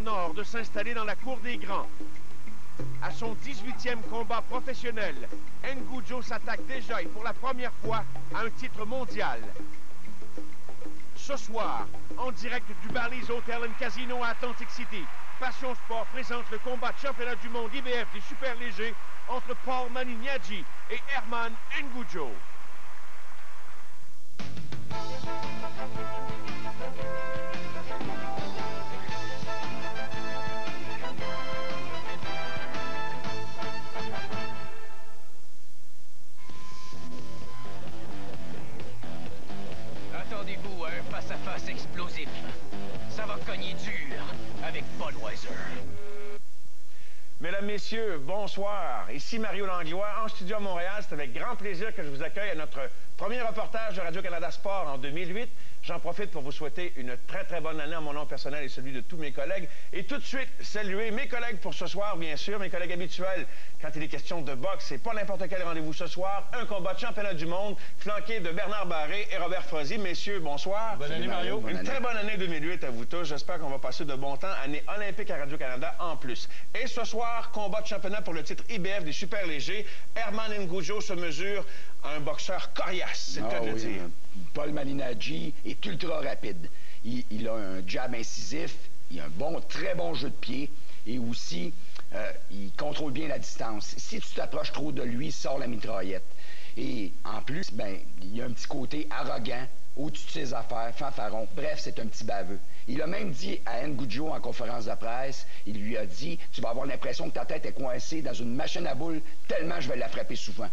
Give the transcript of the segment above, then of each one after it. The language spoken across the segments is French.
Nord de s'installer dans la cour des grands. À son 18e combat professionnel, N'Goudjo s'attaque déjà et pour la première fois à un titre mondial. Ce soir, en direct du Bally's Hotel and Casino à Atlantic City, Passion Sport présente le combat de championnat du monde IBF des super légers entre Paul Malignaggi et Herman N'Goudjo. Attendez-vous à un face-à-face explosif. Ça va cogner dur avec Budweiser. Mesdames, Messieurs, bonsoir. Ici Mario Langlois, en studio à Montréal. C'est avec grand plaisir que je vous accueille à notre premier reportage de Radio-Canada Sport en 2008. J'en profite pour vous souhaiter une très bonne année en mon nom personnel et celui de tous mes collègues. Et tout de suite, saluer mes collègues pour ce soir, bien sûr, mes collègues habituels. Quand il est question de boxe, c'est pas n'importe quel rendez-vous ce soir. Un combat de championnat du monde, flanqué de Bernard Barré et Robert Frozy. Messieurs, bonsoir. Bonne année, Mario. Une très bonne année 2008 à vous tous. J'espère qu'on va passer de bon temps. Année olympique à Radio-Canada en plus. Et ce soir, combat de championnat pour le titre IBF des super légers. Herman N'Goudjo se mesure à un boxeur coriace, c'est le cas de le dire. Paul Malignaggi est ultra rapide. Il a un jab incisif, il a un très bon jeu de pied et aussi, il contrôle bien la distance. Si tu t'approches trop de lui, il sort la mitraillette. Et en plus, ben, il y a un petit côté arrogant, au-dessus de ses affaires, fanfaron. Bref, c'est un petit baveux. Il a même dit à N'Goudjo en conférence de presse, il lui a dit « Tu vas avoir l'impression que ta tête est coincée dans une machine à boules tellement je vais la frapper souvent. »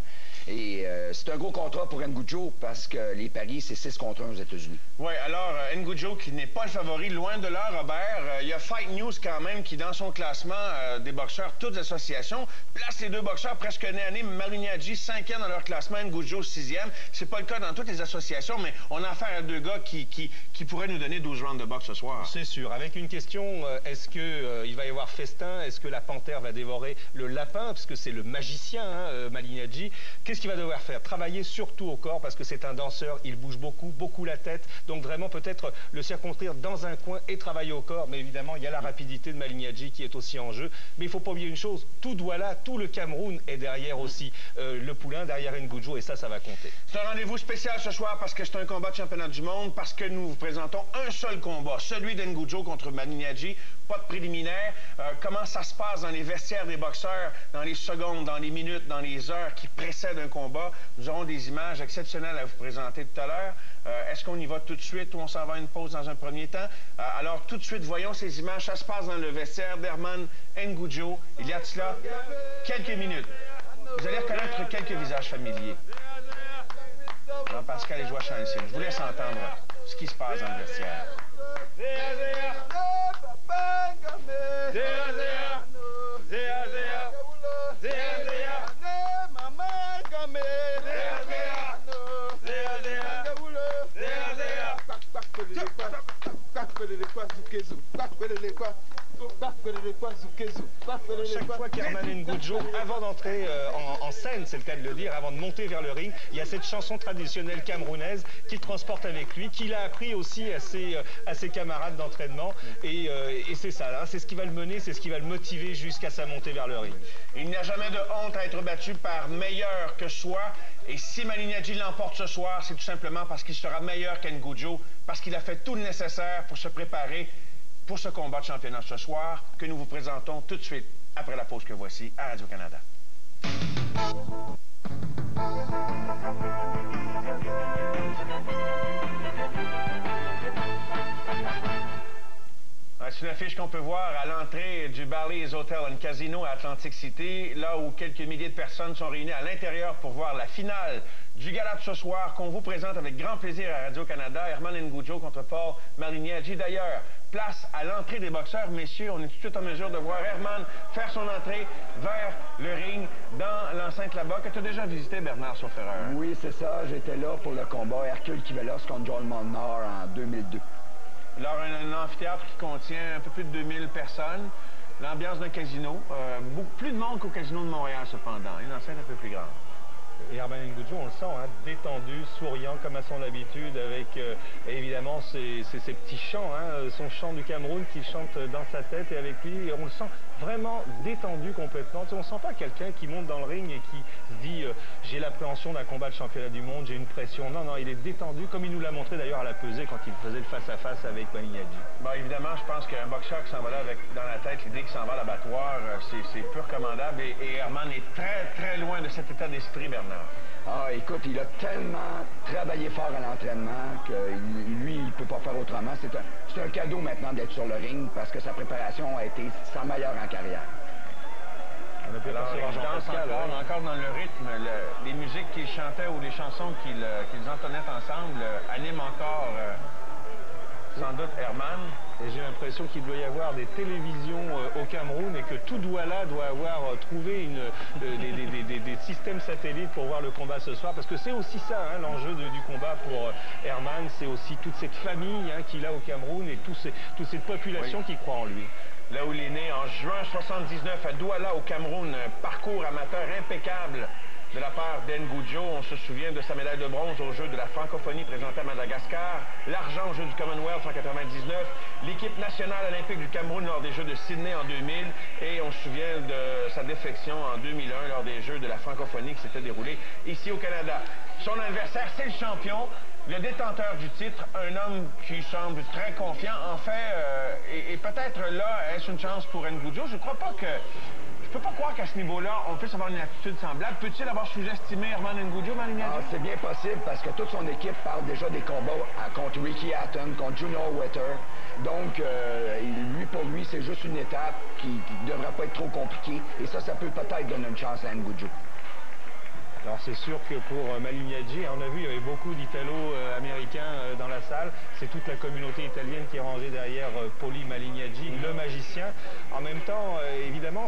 Et c'est un gros contrat pour N'Goudjo parce que les paris, c'est 6 contre 1 aux États-Unis. Oui, alors N'Goudjo qui n'est pas le favori, loin de là, Robert. Il y a Fight News quand même qui, dans son classement des boxeurs, toutes associations, place les deux boxeurs presque nez à nez. Malignaggi, 5e dans leur classement, N'Goudjo, 6e. C'est pas le cas dans toutes les associations, mais on a affaire à deux gars qui pourraient nous donner 12 rounds de boxe ce soir. C'est sûr. Avec une question, est-ce qu'il va y avoir festin? Est-ce que la panthère va dévorer le lapin? Parce que c'est le magicien, Malignaggi. Qu'est-ce qu'il va devoir faire? Travailler surtout au corps parce que c'est un danseur, il bouge beaucoup la tête. Donc vraiment peut-être le circonscrire dans un coin et travailler au corps. Mais évidemment, il y a la rapidité de Malignaggi qui est aussi en jeu. Mais il ne faut pas oublier une chose, tout Douala, tout le Cameroun est derrière aussi le poulain, derrière N'Goudjo et ça va compter. C'est un rendez-vous spécial ce soir parce que c'est un combat de championnat du monde, parce que nous vous présentons un seul combat, celui d'N'Goudjo contre Malignaggi. Pas de préliminaire. Comment ça se passe dans les vestiaires des boxeurs, dans les secondes, dans les minutes, dans les heures qui précèdent un combat. Nous aurons des images exceptionnelles à vous présenter tout à l'heure. Est-ce qu'on y va tout de suite ou on s'en va à une pause dans un premier temps? Alors, tout de suite, voyons ces images. Ça se passe dans le vestiaire d'Herman N'Goudjo. Il y a de cela quelques minutes. Vous allez reconnaître quelques visages familiers. Jean-Pascal et Joachim Hansen. Je vous laisse entendre ce qui se passe dans le vestiaire. Chaque fois qu'Herman N'Goudjo, avant d'entrer en scène, c'est le cas de le dire, avant de monter vers le ring, il y a cette chanson traditionnelle camerounaise qu'il transporte avec lui, qu'il a appris aussi à ses camarades d'entraînement. Et c'est ça, hein, c'est ce qui va le mener, c'est ce qui va le motiver jusqu'à sa montée vers le ring. Il n'y a jamais de honte à être battu par meilleur que soi. Et si Malignaggi l'emporte ce soir, c'est tout simplement parce qu'il sera meilleur qu'N'Goudjo, parce qu'il a fait tout le nécessaire pour se préparer pour ce combat de championnat ce soir, que nous vous présentons tout de suite après la pause que voici à Radio-Canada. C'est une affiche qu'on peut voir à l'entrée du Bally's Hotel and Casino à Atlantic City, là où quelques milliers de personnes sont réunies à l'intérieur pour voir la finale du gala de ce soir qu'on vous présente avec grand plaisir à Radio-Canada. Herman N'Goudjo contre Paul Malignaggi. D'ailleurs, place à l'entrée des boxeurs. Messieurs, on est tout de suite en mesure de voir Herman faire son entrée vers le ring dans l'enceinte là-bas que tu as déjà visité, Bernard, sauf erreur. Oui, c'est ça. J'étais là pour le combat Hercule Kivelos contre John Molnar en 2002. Alors, un amphithéâtre qui contient un peu plus de 2000 personnes. L'ambiance d'un casino. Beaucoup plus de monde qu'au casino de Montréal, cependant. Une enceinte un peu plus grande. Et Herman N'Goudjo, on le sent, hein, détendu, souriant comme à son habitude, avec évidemment ses petits chants, hein, son chant du Cameroun qu'il chante dans sa tête et avec lui, et on le sent vraiment détendu complètement. On ne sent pas quelqu'un qui monte dans le ring et qui se dit j'ai l'appréhension d'un combat de championnat du monde, j'ai une pression. Non, non, il est détendu, comme il nous l'a montré d'ailleurs à la pesée quand il faisait le face-à-face avec Malignaggi. Bon, évidemment, je pense qu'un boxeur qui s'en va là avec dans la tête l'idée qu'il s'en va à l'abattoir, c'est peu recommandable. Et Herman est très, très loin de cet état d'esprit, Bernard. Ah, écoute, il a tellement travaillé fort à l'entraînement que lui, il ne peut pas faire autrement. C'est un cadeau maintenant d'être sur le ring parce que sa préparation a été sa meilleure en carrière. On a pu percevoir Jean-Pascal, encore dans le rythme, les musiques qu'ils chantaient ou les chansons qu'ils entonnaient ensemble animent encore sans doute Herman. Et j'ai l'impression qu'il doit y avoir des télévisions au Cameroun et que tout Douala doit avoir trouvé des systèmes satellites pour voir le combat ce soir. Parce que c'est aussi ça, hein, l'enjeu du combat pour Herman. C'est aussi toute cette famille hein, qu'il a au Cameroun et toute cette population qui croit en lui. Là où il est né en juin 79 à Douala au Cameroun, un parcours amateur impeccable de la part d'Ngoudjo. On se souvient de sa médaille de bronze aux Jeux de la francophonie présentée à Madagascar, l'argent aux Jeux du Commonwealth en 99, l'équipe nationale olympique du Cameroun lors des Jeux de Sydney en 2000 et on se souvient de sa défection en 2001 lors des Jeux de la francophonie qui s'étaient déroulés ici au Canada. Son adversaire, c'est le champion, le détenteur du titre, un homme qui semble très confiant. En fait, et peut-être là, est-ce une chance pour N'Goudjo? Je ne crois pas que... Je ne peux pas croire qu'à ce niveau-là, on puisse avoir une attitude semblable. Peut-il avoir sous-estimé Herman N'Goudjo, Malignaggi? C'est bien possible parce que toute son équipe parle déjà des combats contre Ricky Hatton, contre Junior Wetter. Donc, pour lui, c'est juste une étape qui ne devrait pas être trop compliquée. Et ça peut peut-être donner une chance à N'Goudjo. Alors c'est sûr que pour Malignaggi, on a vu, il y avait beaucoup d'Italo-Américains dans la salle. C'est toute la communauté italienne qui est rangée derrière Poli Malignaggi, le magicien. En même temps, évidemment,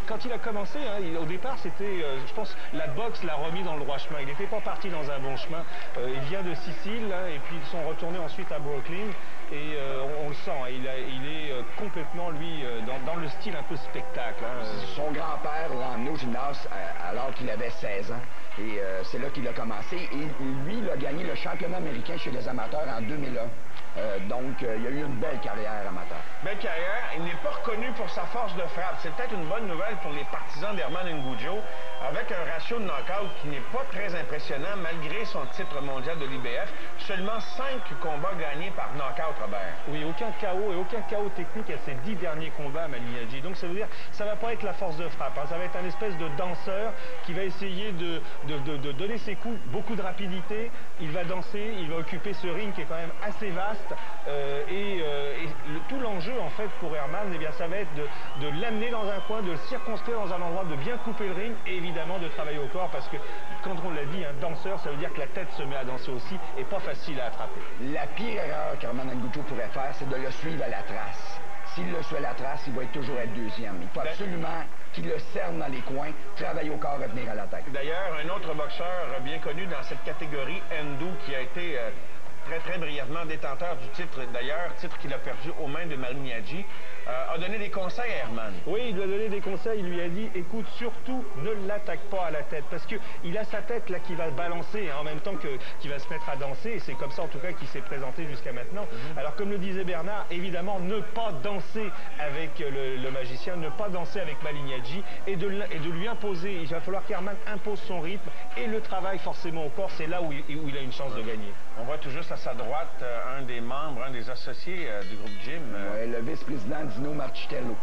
quand il a commencé, hein, au départ, c'était, je pense, la boxe l'a remis dans le droit chemin. Il n'était pas parti dans un bon chemin. Il vient de Sicile, hein, et puis ils sont retournés ensuite à Brooklyn. Et on le sent, hein, il est complètement, lui, dans le style un peu spectacle. Hein. Son grand-père l'a emmené au gymnase alors qu'il avait 16 ans. Et c'est là qu'il a commencé. Et lui, il a gagné le championnat américain chez les amateurs en 2001. Donc, il a eu une belle carrière amateur. Belle carrière. Il n'est pas reconnu pour sa force de frappe. C'est peut-être une bonne nouvelle pour les partisans d'Herman N'Goudjo, avec un ratio de knockout qui n'est pas très impressionnant malgré son titre mondial de l'IBF. Seulement 5 combats gagnés par knockout, Robert. Oui, aucun KO et aucun KO technique à ses 10 derniers combats à Malignaggi. Donc, ça veut dire que ça ne va pas être la force de frappe. Hein. Ça va être un espèce de danseur qui va essayer de donner ses coups, beaucoup de rapidité. Il va danser, il va occuper ce ring qui est quand même assez vaste. Tout l'enjeu en fait pour Herman, eh bien, ça va être de l'amener dans un coin, de le circonscrire dans un endroit, de bien couper le ring et évidemment de travailler au corps parce que quand on l'a dit, un danseur, ça veut dire que la tête se met à danser aussi et pas facile à attraper. La pire erreur qu'Herman N'Goudjo pourrait faire, c'est de le suivre à la trace. S'il le suit à la trace, il va toujours être deuxième. Il faut absolument qu'il le cerne dans les coins, travailler au corps et venir à la tête. D'ailleurs, un autre boxeur bien connu dans cette catégorie, Ndou, qui a été très brièvement détenteur du titre, d'ailleurs, titre qu'il a perdu aux mains de Malignaggi, a donné des conseils à Herman. Oui, il lui a donné des conseils, il lui a dit, écoute, surtout, ne l'attaque pas à la tête, parce qu'il a sa tête là qui va balancer, hein, en même temps qu'il va se mettre à danser, et c'est comme ça en tout cas qu'il s'est présenté jusqu'à maintenant. Alors comme le disait Bernard, évidemment, ne pas danser avec le magicien, ne pas danser avec Malignaggi, et de lui imposer, il va falloir qu'Herman impose son rythme, et le travail forcément au corps, c'est là où il a une chance de gagner. On voit tout juste à sa droite un des membres, un des associés du groupe Jim. Oui, le vice-président Dino Marchitello.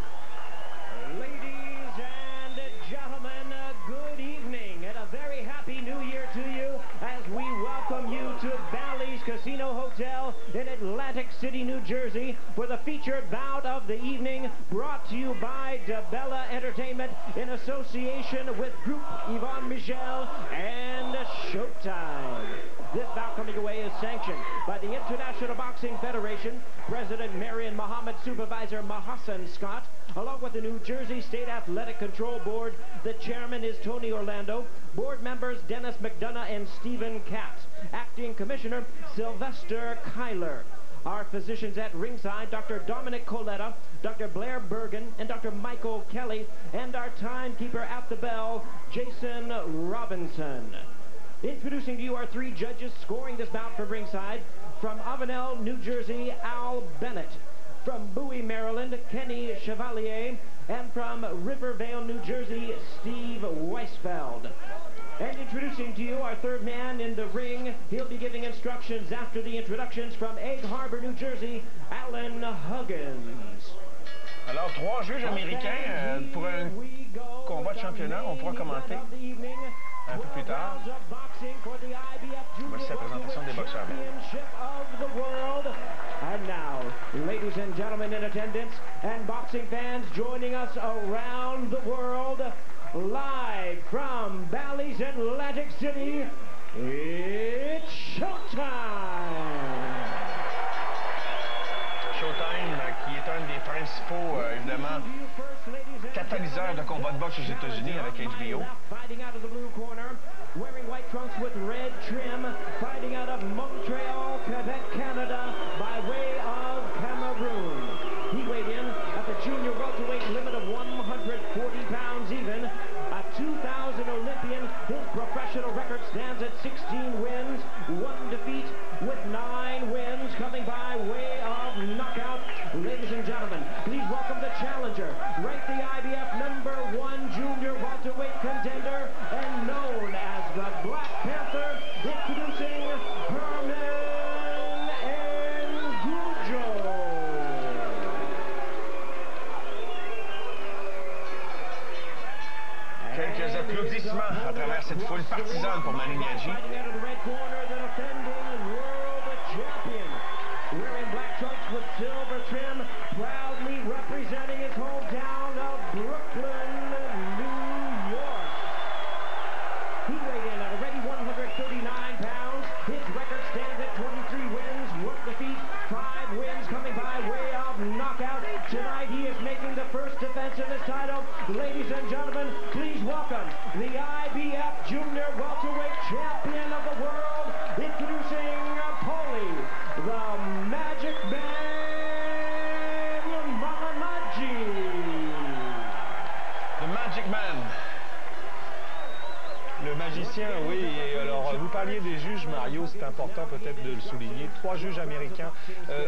Ladies and gentlemen, good evening and a very happy new year to you as we welcome you to Bally's Casino Hotel in Atlantic City, New Jersey for the featured bout of the evening brought to you by DeBella Entertainment in association with Group Yvonne Michel and Showtime. This bout coming away is sanctioned by the International Boxing Federation, President Marion Muhammad, Supervisor Mahassan Scott, along with the New Jersey State Athletic Control Board. The chairman is Tony Orlando. Board members Dennis McDonough and Stephen Katz. Acting Commissioner Sylvester Kyler. Our physicians at ringside, Dr. Dominic Coletta, Dr. Blair Bergen, and Dr. Michael Kelly, and our timekeeper at the bell, Jason Robinson. Introducing to you our 3 judges scoring this bout from ringside. From Avenel, New Jersey, Al Bennett. From Bowie, Maryland, Kenny Chevalier. And from Rivervale, New Jersey, Steve Weisfeld. And introducing to you our 3rd man in the ring. He'll be giving instructions after the introductions from Egg Harbor, New Jersey, Alan Huggins. Alors, 3 juges américains pour un combat de championnat. On pourra commenter un peu plus tard. Voici la présentation des boxeurs. And now, ladies and gentlemen in attendance and boxing fans joining us around the world, live from Bally's Atlantic City, it's Showtime! Showtime, qui est un des principaux, évidemment, catalyseurs de combat de boxe aux États-Unis avec HBO. Fighting out of the blue corner, wearing white trunks with red trim, fighting out of Montreal, Quebec, Canada, by way of Cameroon. He weighed in at the junior welterweight limit of 140 pounds even. A 2000 Olympian, his professional record stands at 16 wins, 1 defeat with 9 wins, coming by way of knockout. Ladies and gentlemen, please welcome the challenger, ranked the IBF #1 junior welterweight contender, and known as the Black Panther, introducing Herman Ngujo. Quelques applaudissements à travers cette foule partisane pour Manignagi. Wearing black trunks with silver trim, proudly representing his hometown of Brooklyn, New York. He weighed in at already 139 pounds. His record stands at 23 wins, 1 defeat, 5 wins, coming by way of knockout. Tonight he is making the first defense of his title. Ladies and gentlemen, please welcome the IBF Junior Welterweight Champion of the world, introducing Paulie, the Magic Man, Manignagi. The Magic Man. Le magicien, oui. Et alors, vous parliez des juges, Mario, c'est important peut-être de le souligner. 3 juges américains.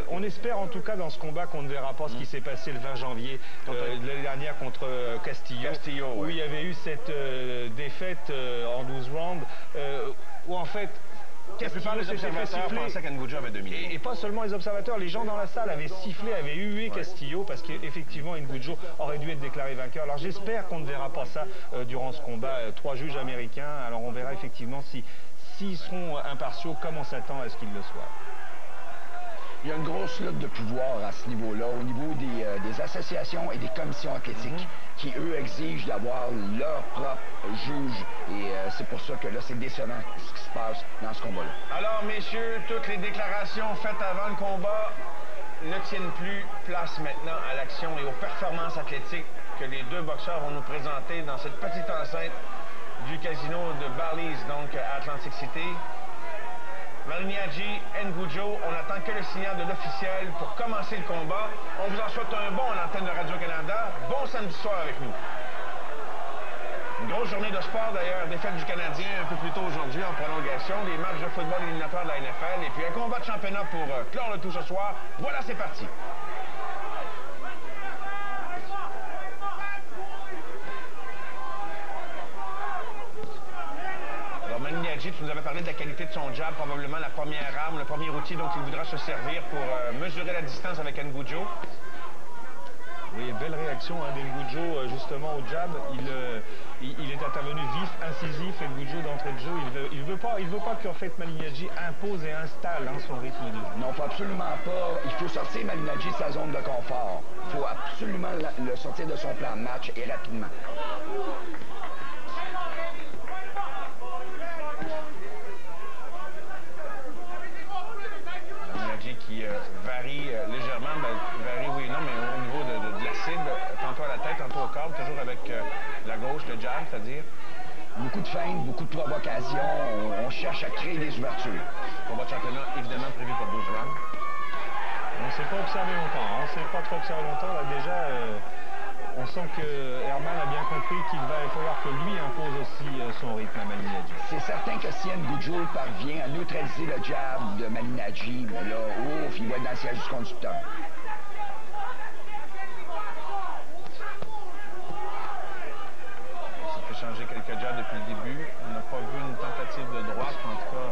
On espère en tout cas dans ce combat qu'on ne verra pas ce qui s'est passé le 20 janvier de l'année dernière contre Castillo, où il y avait eu cette défaite en 12 rounds, où en fait... La plupart des observateurs pensaient qu'Ngujo avait dominé. Et pas seulement les observateurs, les gens dans la salle avaient sifflé, avaient hué Castillo parce qu'effectivement Ngujo aurait dû être déclaré vainqueur. Alors j'espère qu'on ne verra pas ça durant ce combat. 3 juges américains, alors on verra effectivement s'ils seront impartiaux comme on s'attend à ce qu'ils le soient. Il y a une grosse lutte de pouvoir à ce niveau-là, au niveau des associations et des commissions athlétiques, qui, eux, exigent d'avoir leur propre juge. Et c'est pour ça que là, c'est décevant ce qui se passe dans ce combat-là. Alors, messieurs, toutes les déclarations faites avant le combat ne tiennent plus place maintenant à l'action et aux performances athlétiques que les 2 boxeurs vont nous présenter dans cette petite enceinte du casino de Bally's, donc à Atlantic City. Manignagi, Ngujo, on attend que le signal de l'officiel pour commencer le combat. On vous en souhaite un bon à l'antenne de Radio-Canada. Bon samedi soir avec nous. Une grosse journée de sport d'ailleurs, défaite du Canadien un peu plus tôt aujourd'hui en prolongation, des matchs de football éliminatoire de la NFL et puis un combat de championnat pour clore le tout ce soir. Voilà, c'est parti. Manignagi, tu nous avais parlé de la qualité de son jab, probablement la première arme, le premier outil dont il voudra se servir pour mesurer la distance avec Ngujo. Oui, belle réaction d'Ngujo justement au jab. Il est intervenu vif, incisif, Ngujo d'entrée de jeu. Il veut pas qu'en fait Manignagi impose et installe son rythme de jeu. Non, faut absolument pas. Il faut sortir Manignagi de sa zone de confort. Il faut absolument le sortir de son plan de match et rapidement. Qui varie légèrement, varie oui et non, mais au niveau de la cible, tantôt à la tête, tantôt au corps, toujours avec la gauche, le jab, c'est-à-dire. Beaucoup de feintes, beaucoup de provocations, on cherche à créer des ouvertures. Combat de championnat, évidemment, prévu pour 12 rounds. On ne s'est pas observé longtemps, hein. On ne s'est pas trop observé longtemps. Là, déjà, on sent que Herman a bien compris qu'il va falloir que lui impose aussi son rythme à Malignaggi. C'est certain que si N'Gujul parvient à neutraliser le jab de Malignaggi, mais là, ouf, il va être dans le siège du conducteur. Ça fait changer quelques jabs depuis le début. On n'a pas vu une tentative de droite, en tout cas.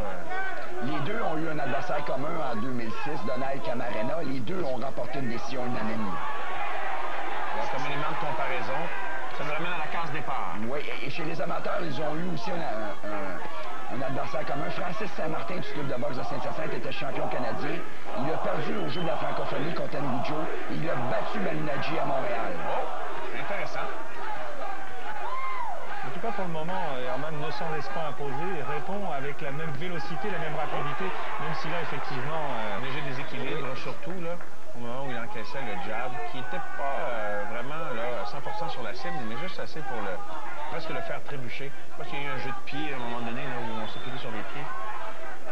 Les deux ont eu un adversaire commun en 2006, Donald Camarena. Les deux ont remporté une décision unanime. Comme élément de comparaison, ça nous ramène à la case départ. Oui, et chez les amateurs, ils ont eu aussi un adversaire commun. Francis Saint-Martin du club de boxe de Saint-Hyacinthe était champion canadien. Il a perdu au jeu de la francophonie contre N'Gujul et il a battu Malignaggi à Montréal. Oh, intéressant. En tout cas, pour le moment, Herman ne s'en laisse pas imposer et répond avec la même vélocité, la même rapidité, même si là, effectivement... léger déséquilibre, surtout, là, au moment où il encaissait le jab, qui n'était pas vraiment là, 100% sur la cible, mais juste assez pour presque le faire trébucher. Je pense qu'il y a eu un jeu de pied à un moment donné, là, où on s'est plié sur les pieds.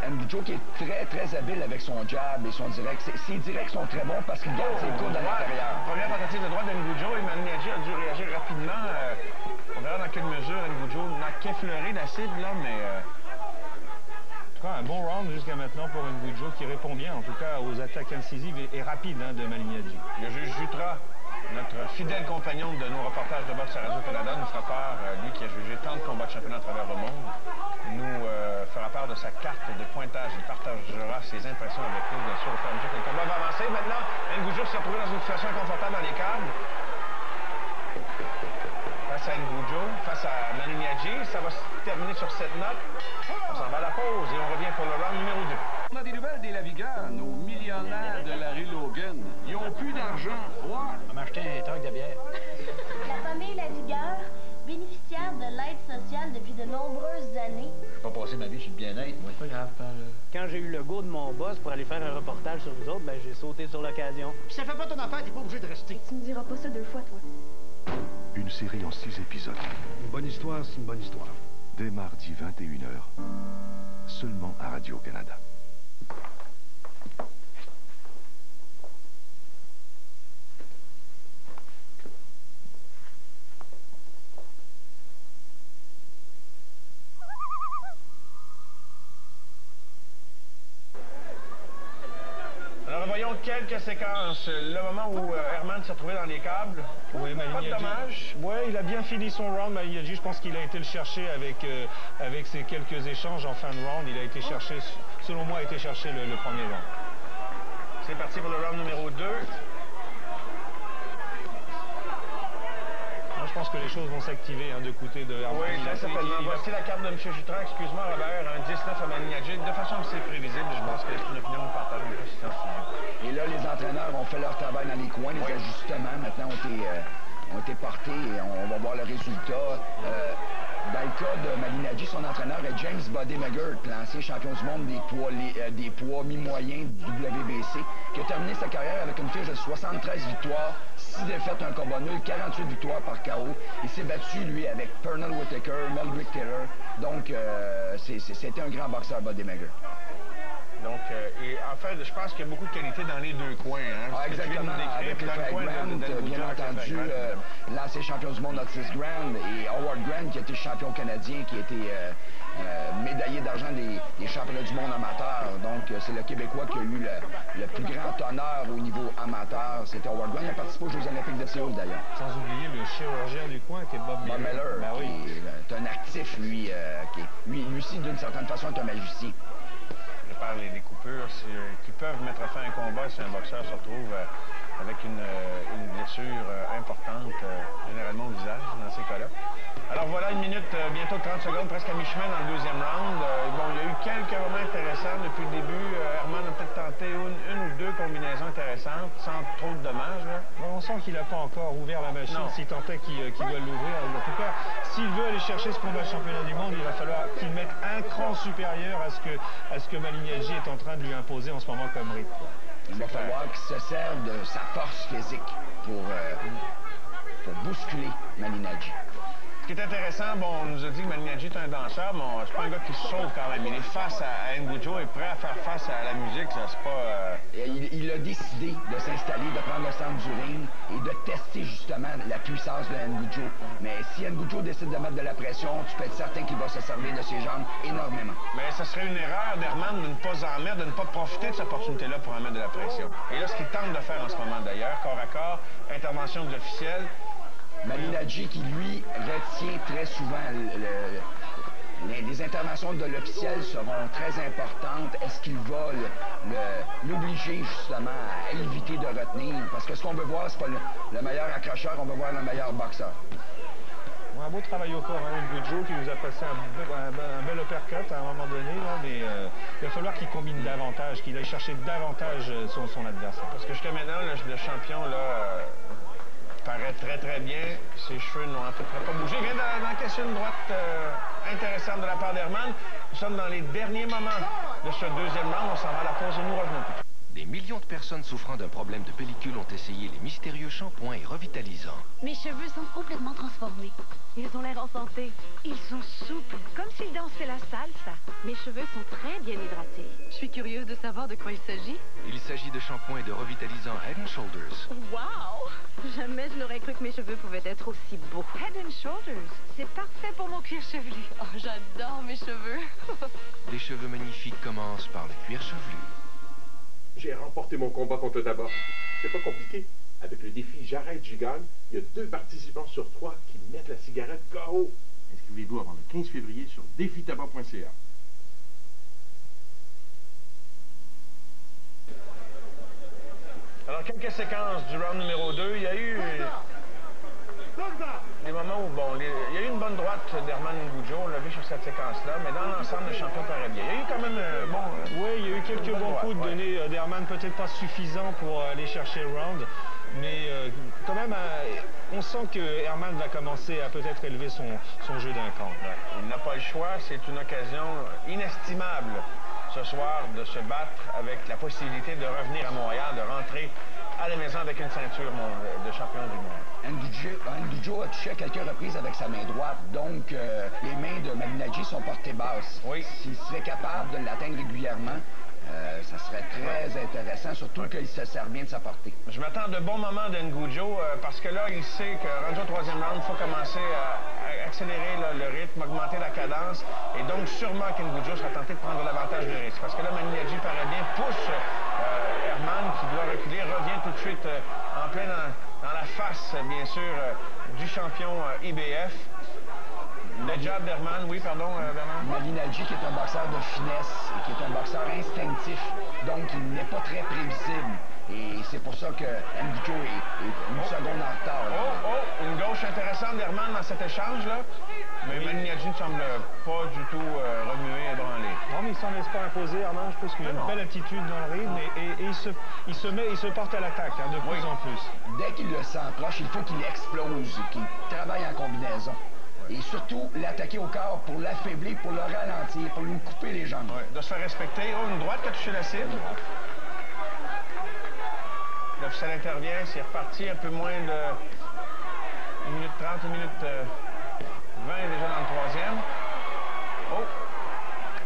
N'Gujul qui est très, très habile avec son jab et son direct. Ses directs sont très bons parce qu'il garde ses coudes à l'intérieur. Première tentative de droite d'N'Gujul et Malignaggi a dû réagir rapidement. On verra dans quelle mesure N'Gujul n'a qu'effleuré la cible, là, mais... Un bon round jusqu'à maintenant pour N'Gujul qui répond bien, en tout cas, aux attaques incisives et rapides de Malignaggi. Le juge Jutra, notre fidèle compagnon de nos reportages de boxe à Radio-Canada, nous fera part, lui qui a jugé tant de combats de championnat à travers le monde, nous fera part de sa carte de pointage. Il partagera ses impressions avec nous, bien sûr, au fur et à mesure que le combat va avancer. Maintenant, N'Gujul s'est retrouvé dans une situation inconfortable dans les câbles. Face à N'Gujul, face à Malignaggi, ça va se terminer sur cette note. On s'en va à la pause et on revient pour le round numéro 2. On a des nouvelles des Lavigueur, nos millionnaires de la rue Logan. Ils ont plus d'argent. Ouais. On va m'acheter un truc de bière. La famille Lavigueur, bénéficiaire de l'aide sociale depuis de nombreuses années. Je vais pas passer ma vie sur le bien-être, moi. C'est pas grave, Quand j'ai eu le go de mon boss pour aller faire un reportage sur vous autres, ben j'ai sauté sur l'occasion. Puis ça fait pas ton affaire, t'es pas obligé de rester. Tu me diras pas ça 2 fois, toi. Une série en 6 épisodes. Une bonne histoire, c'est une bonne histoire. Dès mardi 21h. Seulement à Radio-Canada. Alors, voyons quelques séquences. Le moment où Herman s'est retrouvé dans les câbles. Oui, pas de dommage. Oui, il a bien fini son round, Malignaggi. Je pense qu'il a été le chercher avec ces quelques échanges en fin de round. Il a été cherché, selon moi, a été chercher le premier round. C'est parti pour le round numéro 2. Moi, je pense que les choses vont s'activer de côté de Herman. Oui, très certainement. Voici la carte de M. Jutran. Excuse-moi, Robert. Un 19 à Malignaggi. De façon assez prévisible, je pense que c'est une opinion que partage un peu ici en studio. Et là, les entraîneurs ont fait leur travail dans les coins. Les ajustements, maintenant, ont été portés et on va voir le résultat. Dans le cas de Malignaggi, son entraîneur est James Buddy McGirt, l'ancien champion du monde des poids mi-moyens du WBC, qui a terminé sa carrière avec une fiche de 73 victoires, 6 défaites, un combat nul, 48 victoires par KO. Il s'est battu, lui, avec Pernell Whitaker, Meldrick Taylor. Donc, c'était un grand boxeur, Buddy McGirt. Donc, et en fait, je pense qu'il y a beaucoup de qualité dans les deux coins. Hein, exactement, avec le Grant, bien entendu, l'ancien champion du monde Otis Grant et Howard Grant, qui a été champion canadien, qui a été médaillé d'argent des championnats du monde amateur. Donc, c'est le Québécois qui a eu le plus grand honneur au niveau amateur. C'était Howard Grant. Il a participé aux Jeux olympiques de Séoul, d'ailleurs. Sans oublier le chirurgien du coin, qui est Bob Miller. Bob Miller, ben oui. qui est un actif, lui, lui aussi, d'une certaine façon, est un magicien. Les coupures qui peuvent mettre fin à un combat si un boxeur se retrouve avec une blessure importante, généralement au visage, dans ces cas-là. Alors voilà, une minute, bientôt 30 secondes, presque à mi-chemin dans le deuxième round. Bon, il y a eu quelques moments intéressants depuis le début. Herman a peut-être tenté une ou deux combinaisons intéressantes, sans trop de dommages. Là. Bon, on sent qu'il n'a pas encore ouvert la machine, si tant est qu'il doit l'ouvrir. En tout cas, s'il veut aller chercher ce combat de championnat du monde, il va falloir qu'il mette un cran supérieur à ce que Malignaggi est en train de lui imposer en ce moment comme rythme. Il va falloir qu'il se serve de sa force physique pour bousculer Malignaggi. Ce qui est intéressant, bon, on nous a dit que Malignaggi est un danseur, mais c'est pas un gars qui se sauve quand même. Il est face à Ngujo et prêt à faire face à la musique, ça, c'est pas... Il a décidé de s'installer, de prendre le centre du ring et de tester justement la puissance de Ngujo. Mais si Ngujo décide de mettre de la pression, tu peux être certain qu'il va se servir de ses jambes énormément. Mais ça serait une erreur d'Herman de ne pas en mettre, de ne pas profiter de cette opportunité-là pour en mettre de la pression. Et là, ce qu'il tente de faire en ce moment d'ailleurs, corps à corps, intervention de l'officiel. Malignaggi qui, lui, retient très souvent les interventions de l'officiel seront très importantes. Est-ce qu'il va l'obliger justement à éviter de retenir? Parce que ce qu'on veut voir, c'est pas le meilleur accrocheur, on veut voir le meilleur boxeur. Un beau travail au corps, hein, Ngujo qui nous a passé un bel uppercut à un moment donné, là, mais il va falloir qu'il combine davantage, qu'il aille chercher davantage son adversaire. Parce que jusqu'à maintenant, le champion, là... paraît très, très bien. Ses cheveux n'ont à peu près pas bougé. Il vient d'encaisser une droite intéressante de la part d'Herman. Nous sommes dans les derniers moments de ce deuxième round. On s'en va à la pause et nous revenons. Des millions de personnes souffrant d'un problème de pellicule ont essayé les mystérieux shampoings et revitalisants. Mes cheveux sont complètement transformés. Ils ont l'air en santé. Ils sont souples, comme s'ils dansaient la salsa. Mes cheveux sont très bien hydratés. Je suis curieuse de savoir de quoi il s'agit. Il s'agit de shampoings et de revitalisants Head & Shoulders. Wow! Jamais je n'aurais cru que mes cheveux pouvaient être aussi beaux. Head & Shoulders, c'est parfait pour mon cuir chevelu. Oh, j'adore mes cheveux. Les cheveux magnifiques commencent par le cuir chevelu. J'ai remporté mon combat contre le tabac. C'est pas compliqué. Avec le défi J'arrête, j'y gagne, il y a 2 participants sur 3 qui mettent la cigarette KO. Inscrivez-vous avant le 15 février sur défitabac.ca. Alors, quelques séquences du round numéro 2. Il y a eu des moments où, bon, il y a eu une bonne droite d'Herman Ngujo, on l'a vu sur cette séquence-là, mais dans l'ensemble, le champion paraît bien. Il y a eu quand même, oui, il y a eu quelques bons coups donnés d'Herman, peut-être pas suffisants pour aller chercher le round, mais quand même, on sent que Herman va commencer à peut-être élever son jeu d'un camp. Ouais. Il n'a pas le choix, c'est une occasion inestimable ce soir de se battre avec la possibilité de revenir à Montréal, de rentrer à la maison avec une ceinture de champion du monde. Ngujo a touché à quelques reprises avec sa main droite, donc les mains de Malignaggi sont portées basses. Oui. S'il serait capable de l'atteindre régulièrement, ça serait très intéressant, surtout qu'il se sert bien de sa portée. Je m'attends de bons moments de Ngujo parce que là, il sait que rendu au 3e round, il faut commencer à accélérer le rythme, augmenter la cadence. Et donc, sûrement qu'Ngujo sera tenté de prendre davantage de risques. Parce que là, Malignaggi paraît bien, pousse Herman qui doit reculer, revient tout de suite en plein dans la face, bien sûr, du champion IBF. Le jab d'Herman, oui, pardon, Bernard. Malignaggi qui est un boxeur de finesse et qui est un boxeur instinctif, donc il n'est pas très prévisible. Et c'est pour ça que Ngujo est une seconde en retard. Une gauche intéressante d'Herman dans cet échange-là. Mais Malignaggi ne semble pas du tout remuer et branler. Non, mais il ne s'en laisse pas imposer, Herman. Je pense qu'il a une belle attitude dans le rythme et il se porte à l'attaque de plus en plus. Dès qu'il le s'approche, il faut qu'il explose, qu'il travaille en combinaison. Et surtout, l'attaquer au corps pour l'affaiblir, pour le ralentir, pour lui couper les jambes. Ouais, de se faire respecter. Oh, une droite qui a touché la cible. L'officiel intervient, c'est reparti un peu moins de 1 minute 30, 1 minute 20 déjà dans le 3e. Oh!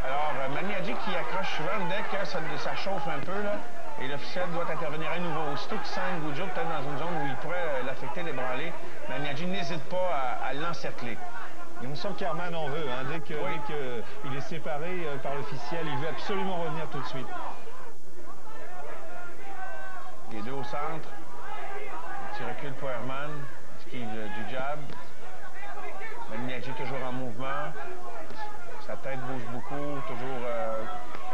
Alors, Malignaggi qui accroche souvent dès que ça chauffe un peu, là, et l'officiel doit intervenir à nouveau. Aussitôt qu'il sent Ngujo peut-être dans une zone où il pourrait l'affecter, l'ébranler, Malignaggi n'hésite pas à l'encercler. Et on sent qu'Herman en veut. Hein. Dès qu'il est séparé par l'officiel, il veut absolument revenir tout de suite. Les deux au centre. Petit recul pour Herman. Esquive du jab. Malignaggi toujours en mouvement. Sa tête bouge beaucoup. Toujours...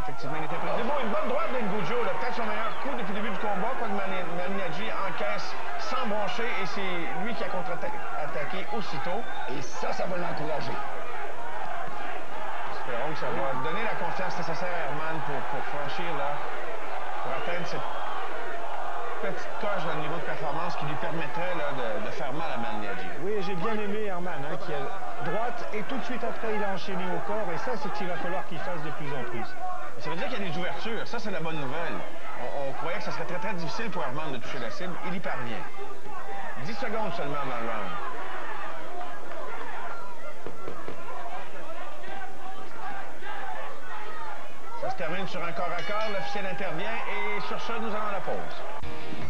effectivement, il était prévu. Bon, une bonne droite d'Ngujo. Peut-être son meilleur coup depuis le début du combat. Quand Malignaggi encaisse sans broncher. Et c'est lui qui a contre-attaqué aussitôt. Et ça va l'encourager. Espérons que ça va donner la confiance nécessaire à Herman pour franchir, là, pour atteindre cette petite coche dans le niveau de performance qui lui permettrait là, de faire mal à Malignaggi. Oui, j'ai bien aimé Herman, hein, qui a droite et tout de suite après il a enchaîné au corps et ça c'est ce qu'il va falloir qu'il fasse de plus en plus. Ça veut dire qu'il y a des ouvertures, ça c'est la bonne nouvelle. On croyait que ça serait très très difficile pour Herman de toucher la cible, il y parvient. 10 secondes seulement dans le round. se termine sur un corps à corps. L'officiel intervient et sur ça, nous allons à la pause.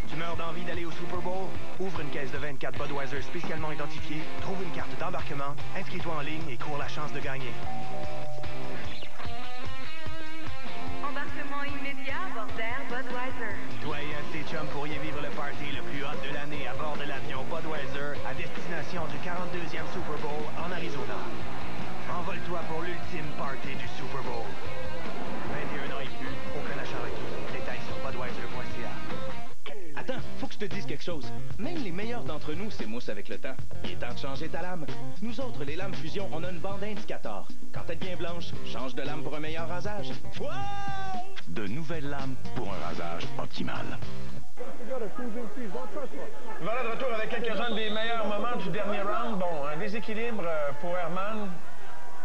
Tu meurs d'envie d'aller au Super Bowl? Ouvre une caisse de 24 Budweiser spécialement identifiée, trouve une carte d'embarquement, inscris-toi en ligne et cours la chance de gagner. Embarquement immédiat à bord d'Air Budweiser. Toi et un de tes chums pourriez vivre le party le plus hot de l'année à bord de l'avion Budweiser à destination du 42e Super Bowl en Arizona. Envole-toi pour l'ultime party du Super Bowl. 21 ans et plus, aucun achat requis. Détails sur budweiser.ca. Attends, faut que je te dise quelque chose. Même les meilleurs d'entre nous s'émoussent avec le temps. Il est temps de changer ta lame. Nous autres, les lames Fusion, on a une bande indicator. Quand elle devient blanche, change de lame pour un meilleur rasage. Wow! De nouvelles lames pour un rasage optimal. Voilà de retour avec quelques-uns des meilleurs moments du dernier round. Bon, un déséquilibre pour Herman.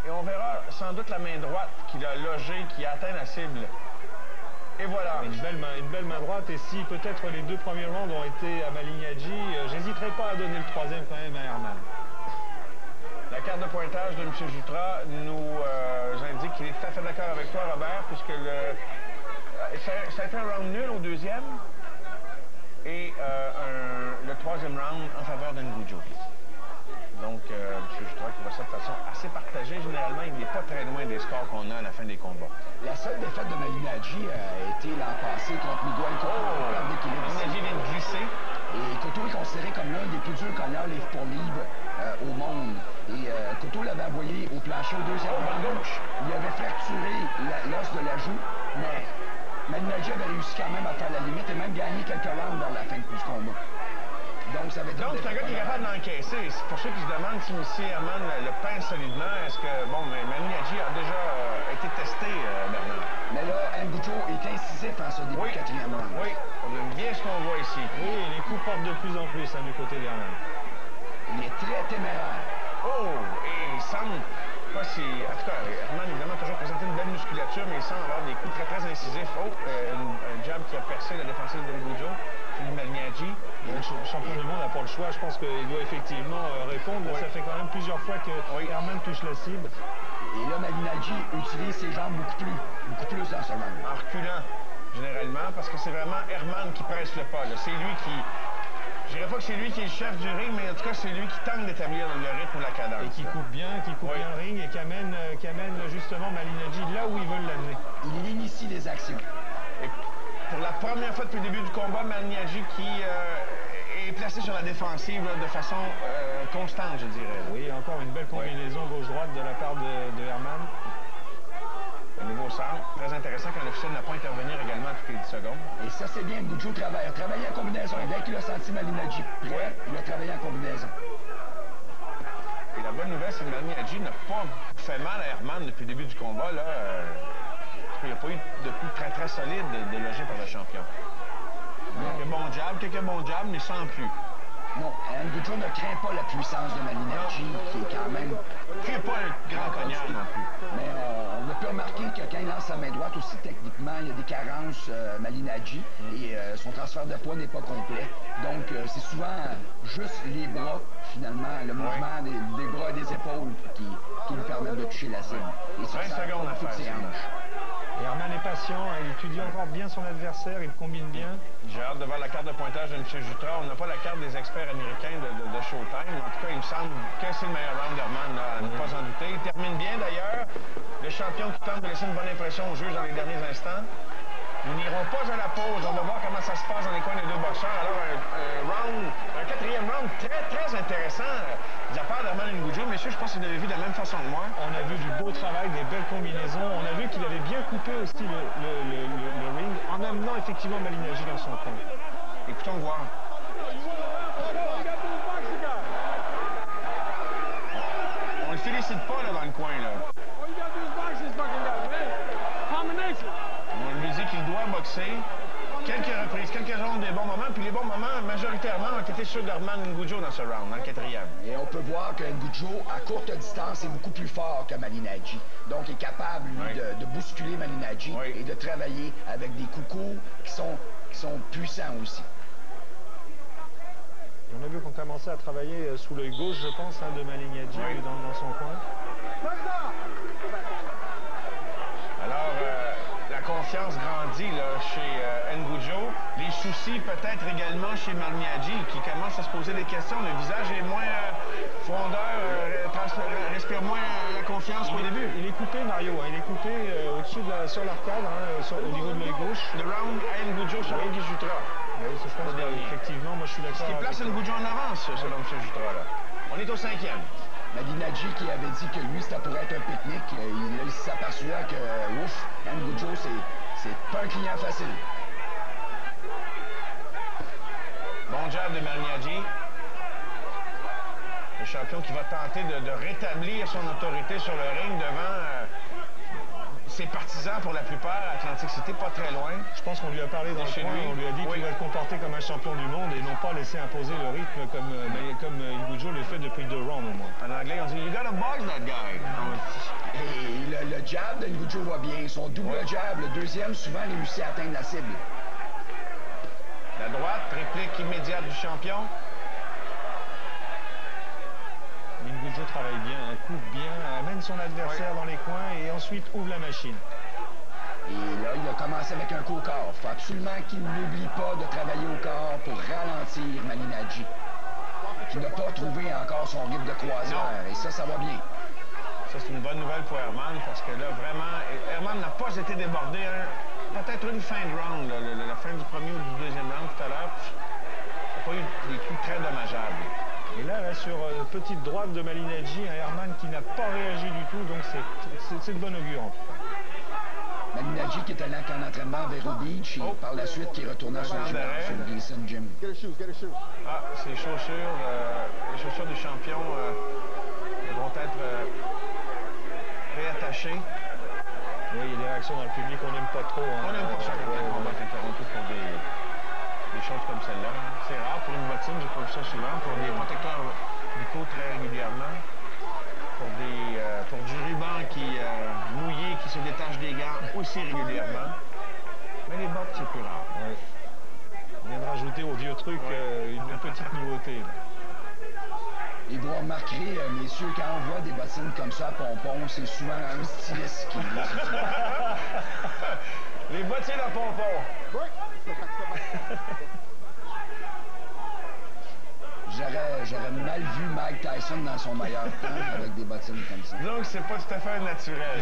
Et on verra sans doute la main droite qu'il a logée, qui a atteint la cible. Et voilà. Une belle main droite. Et si peut-être les 2 premiers rounds ont été à Malignaggi, j'hésiterai pas à donner le 3e quand même à Herman. La carte de pointage de M. Jutra nous indique qu'il est tout à fait d'accord avec toi, Robert, puisque ça a été un round nul au 2e et le 3e round en faveur d'Ngujo. Donc, M. Jutra qui voit ça de façon assez partagée. Généralement, il n'est pas très loin des scores qu'on a à la fin des combats. La seule défaite de Malignaggi a été l'an passé contre Miguel Cotto. Malignaggi vient de glisser. Et Cotto est considéré comme l'un des plus durs cogneurs livre pour livre au monde. Et Cotto l'avait envoyé au plancher au 2e round. Il avait fracturé l'os de la joue, mais Malignaggi avait réussi quand même à faire la limite et même gagné quelques rounds vers la fin du combat. Donc, ça va être c'est un gars qui est capable d'encaisser. C'est pour ceux qui se demandent si M. Herman le pince solidement. Est-ce que, bon, mais Malignaggi a déjà été testé, Bernard. Mais là, Ngujo est incisif en ce début de 4e round. Oui, on aime bien ce qu'on voit ici. Oui, les coups portent de plus en plus du côté d'Herman. Il est très téméraire. Oh, et il semble... Pas si... En tout cas, Herman, évidemment, toujours présenté une belle musculature, mais il semble avoir des coups très, très incisifs. Oh, un jab qui a percé la défensive de Ngujo. Malignaggi. Le champion du monde n'a pas le choix. Je pense qu'il doit effectivement répondre. Oui. Ça fait quand même plusieurs fois que Herman touche la cible. Et là, Malignaggi utilise ses jambes beaucoup plus dans ce round. En reculant, généralement, parce que c'est vraiment Herman qui presse le pas. C'est lui qui... Je dirais pas que c'est lui qui est le chef du ring, mais en tout cas, c'est lui qui tente d'établir le rythme ou la cadence. Et qui coupe bien le ring et qui amène justement Malignaggi là où il veut l'amener. Il initie les actions. Et pour la première fois depuis le début du combat, Malignaggi qui est placé sur la défensive là, de façon constante, je dirais. Oui, encore une belle combinaison gauche-droite de la part de Herman. Un nouveau centre. Très intéressant quand l'officiel n'a pas intervenir également toutes les 10 secondes. Et ça, c'est bien. Ngujo a travaillé en combinaison. Dès qu'il a senti Malignaggi prêt, il a travaillé en combinaison. Et la bonne nouvelle, c'est que Malignaggi n'a pas fait mal à Herman depuis le début du combat. Là, il n'y a pas eu de coup très, très solide délogé par le champion. Quelques bons jabs, mais sans plus. Non, Ngujo ne craint pas la puissance de Malignaggi, qui est quand même... Qui n'est pas un grand cogneur non plus. Mais on a pu remarquer que quand il lance sa main droite aussi, techniquement, il y a des carences Malignaggi et son transfert de poids n'est pas complet. Donc, c'est souvent juste les bras, finalement, le mouvement des bras et des épaules qui lui permettent de toucher la cible. Et 20 secondes à faire. Et Herman est patient, il étudie encore bien son adversaire, il combine bien. J'ai hâte de voir la carte de pointage de M. Jutra. On n'a pas la carte des experts américains de Showtime. En tout cas, il me semble que c'est le meilleur round d'Herman, à ne pas en douter. Il termine bien d'ailleurs. Le champion qui tente de laisser une bonne impression au juge dans les derniers instants. Nous n'irons pas à la pause. On va voir comment ça se passe dans les coins des deux boxeurs. Alors, un 4e round très, très intéressant de la part d'Herman Ngujo. Messieurs, je pense que vous l'avez vu de la même façon que moi. On a vu du beau travail, des belles combinaisons. On a vu qu'il avait bien coupé aussi le ring en amenant effectivement Malignaggi dans son coin. Écoutons voir. On le félicite pas là dans le coin là. On lui dit qu'il doit boxer. Quelques reprises, quelques rondes des bons moments, puis les bons moments, majoritairement, ont été ceux d'Herman Ngujo dans ce round, dans le 4e. Et on peut voir que Ngujo, à courte distance, est beaucoup plus fort que Malignaggi. Donc, il est capable, lui, de bousculer Malignaggi et de travailler avec des coups courts qui sont puissants aussi. On a vu qu'on commençait à travailler sous l'œil gauche, je pense, de Malignaggi dans son coin. Alors, la confiance grandit là, chez Ngujo. Les soucis peut-être également chez Marniadji qui commence à se poser des questions. Le visage est moins frondeur, respire moins la confiance qu'au début. Il est coupé, Mario. Hein, il est coupé au-dessus sur l'arcade, au niveau de l'œil gauche. Le round à Ngujo sur Guy Jutra. Oui, je pense qu'effectivement, moi je suis d'accord. Ce qui place Ngujo en avance, selon M. Jutra. Là. On est au 5e. Madinadji qui avait dit que lui, ça pourrait être un pique-nique, il s'aperçoit que, ouf, Ngujo, c'est pas un client facile. Bon job de Marniadji. Le champion qui va tenter de rétablir son autorité sur le ring devant ses partisans pour la plupart. Atlantic City, pas très loin. Je pense qu'on lui a parlé dans le coin, on lui a dit qu'il va se comporter comme un champion du monde et non pas laisser imposer le rythme comme Ngujo le fait depuis 2 rounds au moins. En anglais, on dit « You gotta box that guy ». Et le jab de Ngujo va bien. Son double jab, le deuxième, souvent, il réussit à atteindre la cible. La droite, réplique immédiate du champion. Ngujo travaille bien, coupe bien, amène son adversaire dans les coins et ensuite ouvre la machine. Et là, il a commencé avec un coup au corps. Il faut absolument qu'il n'oublie pas de travailler au corps pour ralentir Marniadji, qui n'a pas trouvé encore son rythme de croisière. Et ça va bien. Ça, c'est une bonne nouvelle pour Herman parce que là, vraiment, Herman n'a pas été débordé. Peut-être une fin de round, la fin du premier ou du deuxième round tout à l'heure. Il n'a pas eu des coups très dommageables. Et là, sur petite droite de Marniadji, un Herman qui n'a pas réagi du tout, donc c'est de bon augure. Marniadji qui est allé en entraînement vers Vero Beach et par la suite qui est retourné à son gym, sur le Gleason Gym. Ah, ces chaussures, les chaussures du champion vont être réattachées. Oui, il y a des réactions dans le public, on n'aime pas trop. Hein. On n'aime pas ça quand on va être interrompu pour des choses comme celle-là. C'est rare pour une bottine, j'ai pas vu ça souvent, pour des protecteurs buccaux très régulièrement, pour du ruban qui mouillé qui se détache des gants aussi régulièrement. Mais les bottes, c'est plus rare. Ouais. On vient de rajouter au vieux truc une petite nouveauté. Là. Et vous remarquerez, messieurs, quand on voit des bottines comme ça à pompons, c'est souvent un styliste qui les bottines à pompons. J'aurais mal vu Mike Tyson dans son meilleur temps avec des bottines comme ça. Donc, c'est pas tout à fait naturel.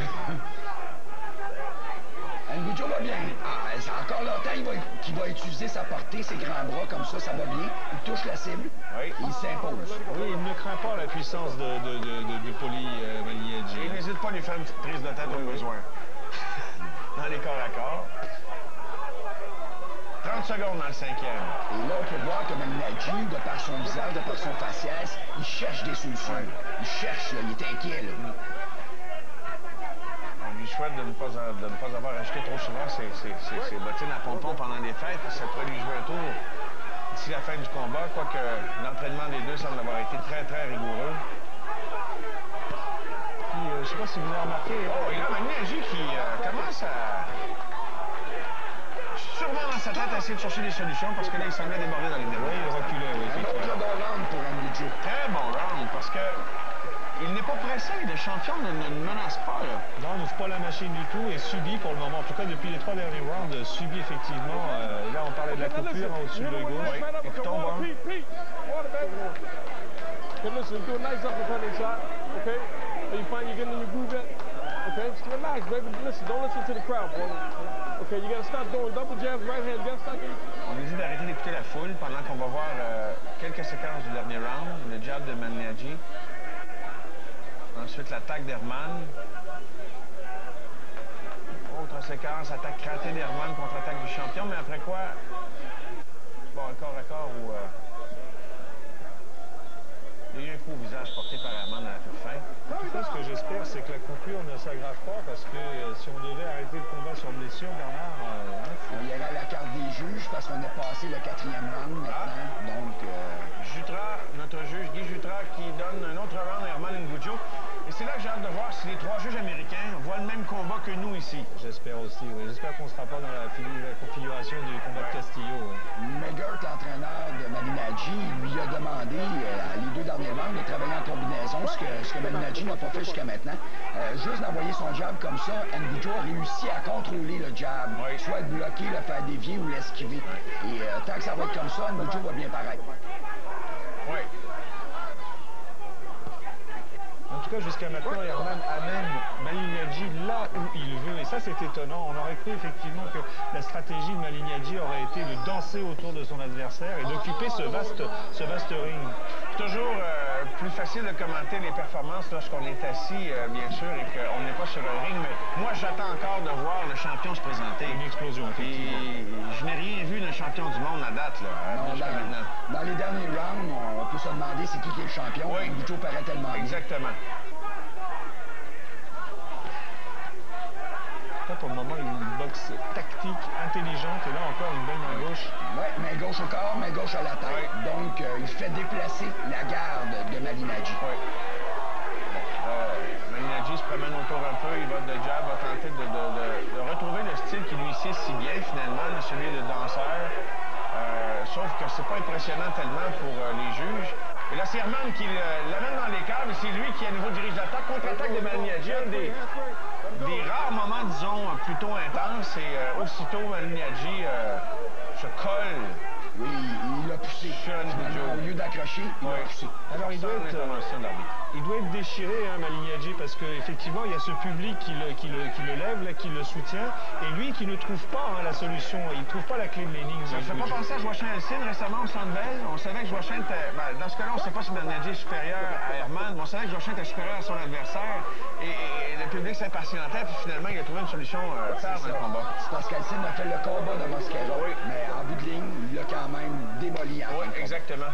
Ngujo va bien. C'est encore longtemps qu'il va utiliser sa portée, ses grands bras comme ça va bien. Il touche la cible et il s'impose. Oui, il ne craint pas la puissance de Poli Marniadji. Il n'hésite pas à lui faire une petite prise de tête au besoin. Dans les corps à corps. 30 secondes dans le 5e. Et là, on peut voir que Marniadji, de par son visage, de par son faciès, il cherche des solutions. Il cherche, là, il est inquiet. Là. On lui souhaite de ne pas avoir acheté trop souvent ses bottines à pompons pendant les fêtes. Ça pourrait lui jouer un tour d'ici la fin du combat, quoique l'entraînement des deux semble avoir été très, très rigoureux. Puis, je ne sais pas si vous avez remarqué... Oh, il a Marniadji qui commence à... sûrement dans sa tête à essayer de chercher des solutions parce que là, il semblait déborder dans les nerfs. Oui, il reculait, oui. Un autre bon round pour Ngujo. Très bon round parce que il n'est pas pressé. Le champion ne menace pas. Là. Non, il n'ouvre pas la machine du tout et subit pour le moment. En tout cas, depuis les 3 derniers rounds, subit effectivement. Là, on parlait de la coupure au-dessus de l'œil gauche. Oui, écoutons, voir. Okay, listen, do a nice uppercut shot, okay? Are you fine? You getting in your groove yet? Okay, just relax, baby. Listen, don't listen to the crowd, boy. Okay, you gotta start doing double jabs, right hand, you gotta start getting... On nous dit d'arrêter d'écouter la foule pendant qu'on va voir quelques séquences du dernier round. Le jab de Marniadji. Ensuite, l'attaque d'Herman. Autre séquence, attaque ratée d'Herman contre attaque du champion, mais après quoi... Bon, un corps à corps où... il y a eu un coup au visage porté par Herman à la toute fin. Ce que j'espère, c'est que la coupure ne s'aggrave pas, parce que si on devait arrêter le combat sur blessure, Bernard... On y a la carte des juges, parce qu'on est passé le 4e round maintenant, donc... Jutra, notre juge Guy Jutra, qui donne un autre round à Herman Ngujo. Et c'est là que j'ai hâte de voir si les 3 juges américains voient le même combat que nous ici. J'espère aussi, oui. J'espère qu'on ne sera pas dans la configuration du combat de Castillo. Oui. McGirt, l'entraîneur de Malinadji, lui a demandé, les 2 derniers rounds, de travailler en combinaison, ce que Malinadji n'a pas fait jusqu'à maintenant. Juste d'envoyer son jab comme ça, Ngoujo a réussi à contrôler le jab, soit le bloquer, le faire dévier ou l'esquiver. Et tant que ça va être comme ça, Ngoujo va bien paraître. Oui. En tout cas, jusqu'à maintenant, Herman amène Malinadji là où il veut. Et ça, c'est étonnant. On aurait cru effectivement que la stratégie de Malinadji aurait été de danser autour de son adversaire et d'occuper ce vaste ring. Toujours plus facile de commenter les performances lorsqu'on est assis, bien sûr, et qu'on n'est pas sur un ring. Mais moi, j'attends encore de voir le champion se présenter. Une explosion, effectivement. Et je n'ai rien vu d'un champion du monde à date, là, jusqu'à maintenant. Dans les derniers rounds, on peut se demander c'est qui est le champion. Oui. Ngoujo paraît tellement bien. Exactement. Pour le moment, une boxe tactique, intelligente, et là encore une belle main gauche. Oui, main gauche au corps, main gauche à la tête. Oui. Donc, il fait déplacer la garde de Malinadji. Oui. Malinadji se promène autour un peu, il va de jab, va tenter de retrouver le style qui lui sied si bien, finalement, celui de danseur. Sauf que c'est pas impressionnant tellement pour les juges. Et là, c'est Herman qui l'amène dans les câbles, c'est lui qui à nouveau dirige l'attaque. Contre-attaque de Malinadji, des rares moments, disons, plutôt intenses. Et aussitôt, Malinadji se colle. Oui, il l'a poussé. Au lieu d'accrocher, il l'a poussé. Alors, il doit être déchiré, hein, Malinadji, parce qu'effectivement, il y a ce public qui le lève, là, qui le soutient, et lui qui ne trouve pas la solution. Il ne trouve pas la clé de l'énigme. Ça ne fait pas penser à Joachim Elsine récemment au Centre Bell. On savait que Joachim était... Ben, dans ce cas-là, on ne sait pas si Malinadji est supérieur à Herman, mais on savait que Joachim était supérieur à son adversaire. Et le public s'impatientait, puis finalement, il a trouvé une solution tard dans le combat. C'est parce qu'Elsine a fait le combat de Mosquera, mais en bout de ligne, il l'a quand même démoli. Oui, exactement.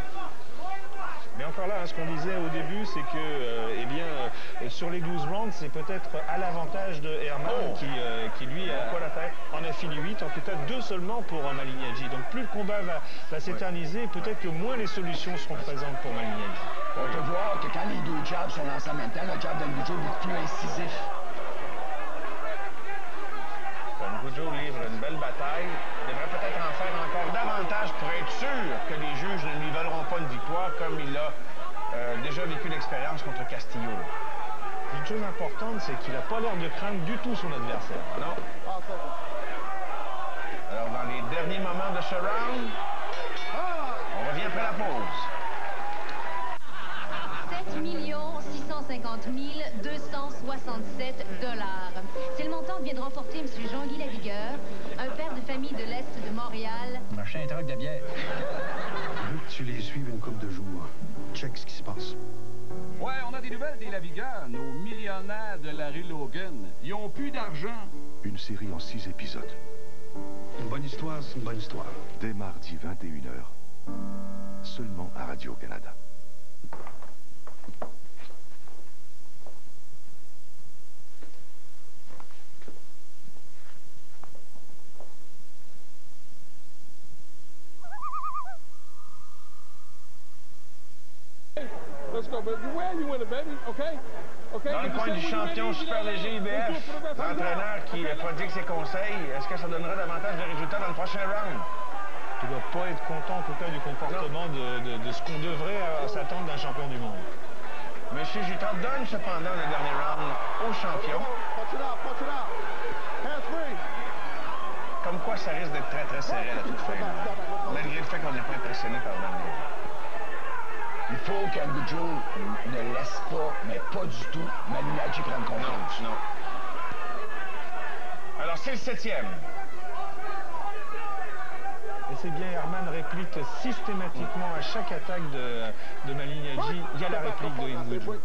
Mais encore là, ce qu'on disait au début, c'est que, sur les 12 rounds, c'est peut-être à l'avantage de Herman qui lui, en a fini 8. En tout cas, 2 seulement pour Malinadji. Donc plus le combat va s'éterniser, peut-être que moins les solutions seront présentes pour Malinadji. On peut voir que quand les 2 jabs sont lancés en même temps, le jab d'Ngoujo est beaucoup plus incisif. Ngoujo livre une belle bataille. Il devrait peut-être en faire encore davantage pour être sûr que les juges ne lui voleront pas une victoire comme il a déjà vécu l'expérience contre Castillo. Une chose importante, c'est qu'il n'a pas l'air de craindre du tout son adversaire. Non. Alors, dans les derniers moments de ce round, on revient après la pause. 7 650 267 $. C'est le montant que vient de remporter M. Jean-Guy Lavigueur, un père de famille de l'Est de Montréal. Machin un truc de bière. Je veux que tu les suives une couple de jours. Check ce qui se passe. Ouais, on a des nouvelles des Lavigueur, nos millionnaires de la rue Logan. Ils ont plus d'argent. Une série en 6 épisodes. Une bonne histoire, c'est une bonne histoire. Dès mardi 21h. Seulement à Radio-Canada. Dans le coin du champion super léger IBF, l'entraîneur qui prodigue ses conseils, est-ce que ça donnera davantage de résultats dans le prochain round? Tu ne dois pas être content en tout cas du comportement de ce qu'on devrait s'attendre d'un champion du monde. Monsieur Jutra donne cependant le dernier round au champion. Comme quoi ça risque d'être très très serré à la toute fin, malgré le fait qu'on n'est pas impressionné par le. Il faut qu'Ngoujo ne laisse pas, mais pas du tout, Malinadji prendre confiance. Non. Alors, c'est le 7e. Et c'est bien, Herman réplique systématiquement à chaque attaque de Malinadji. Il y a la réplique de Ngoujo.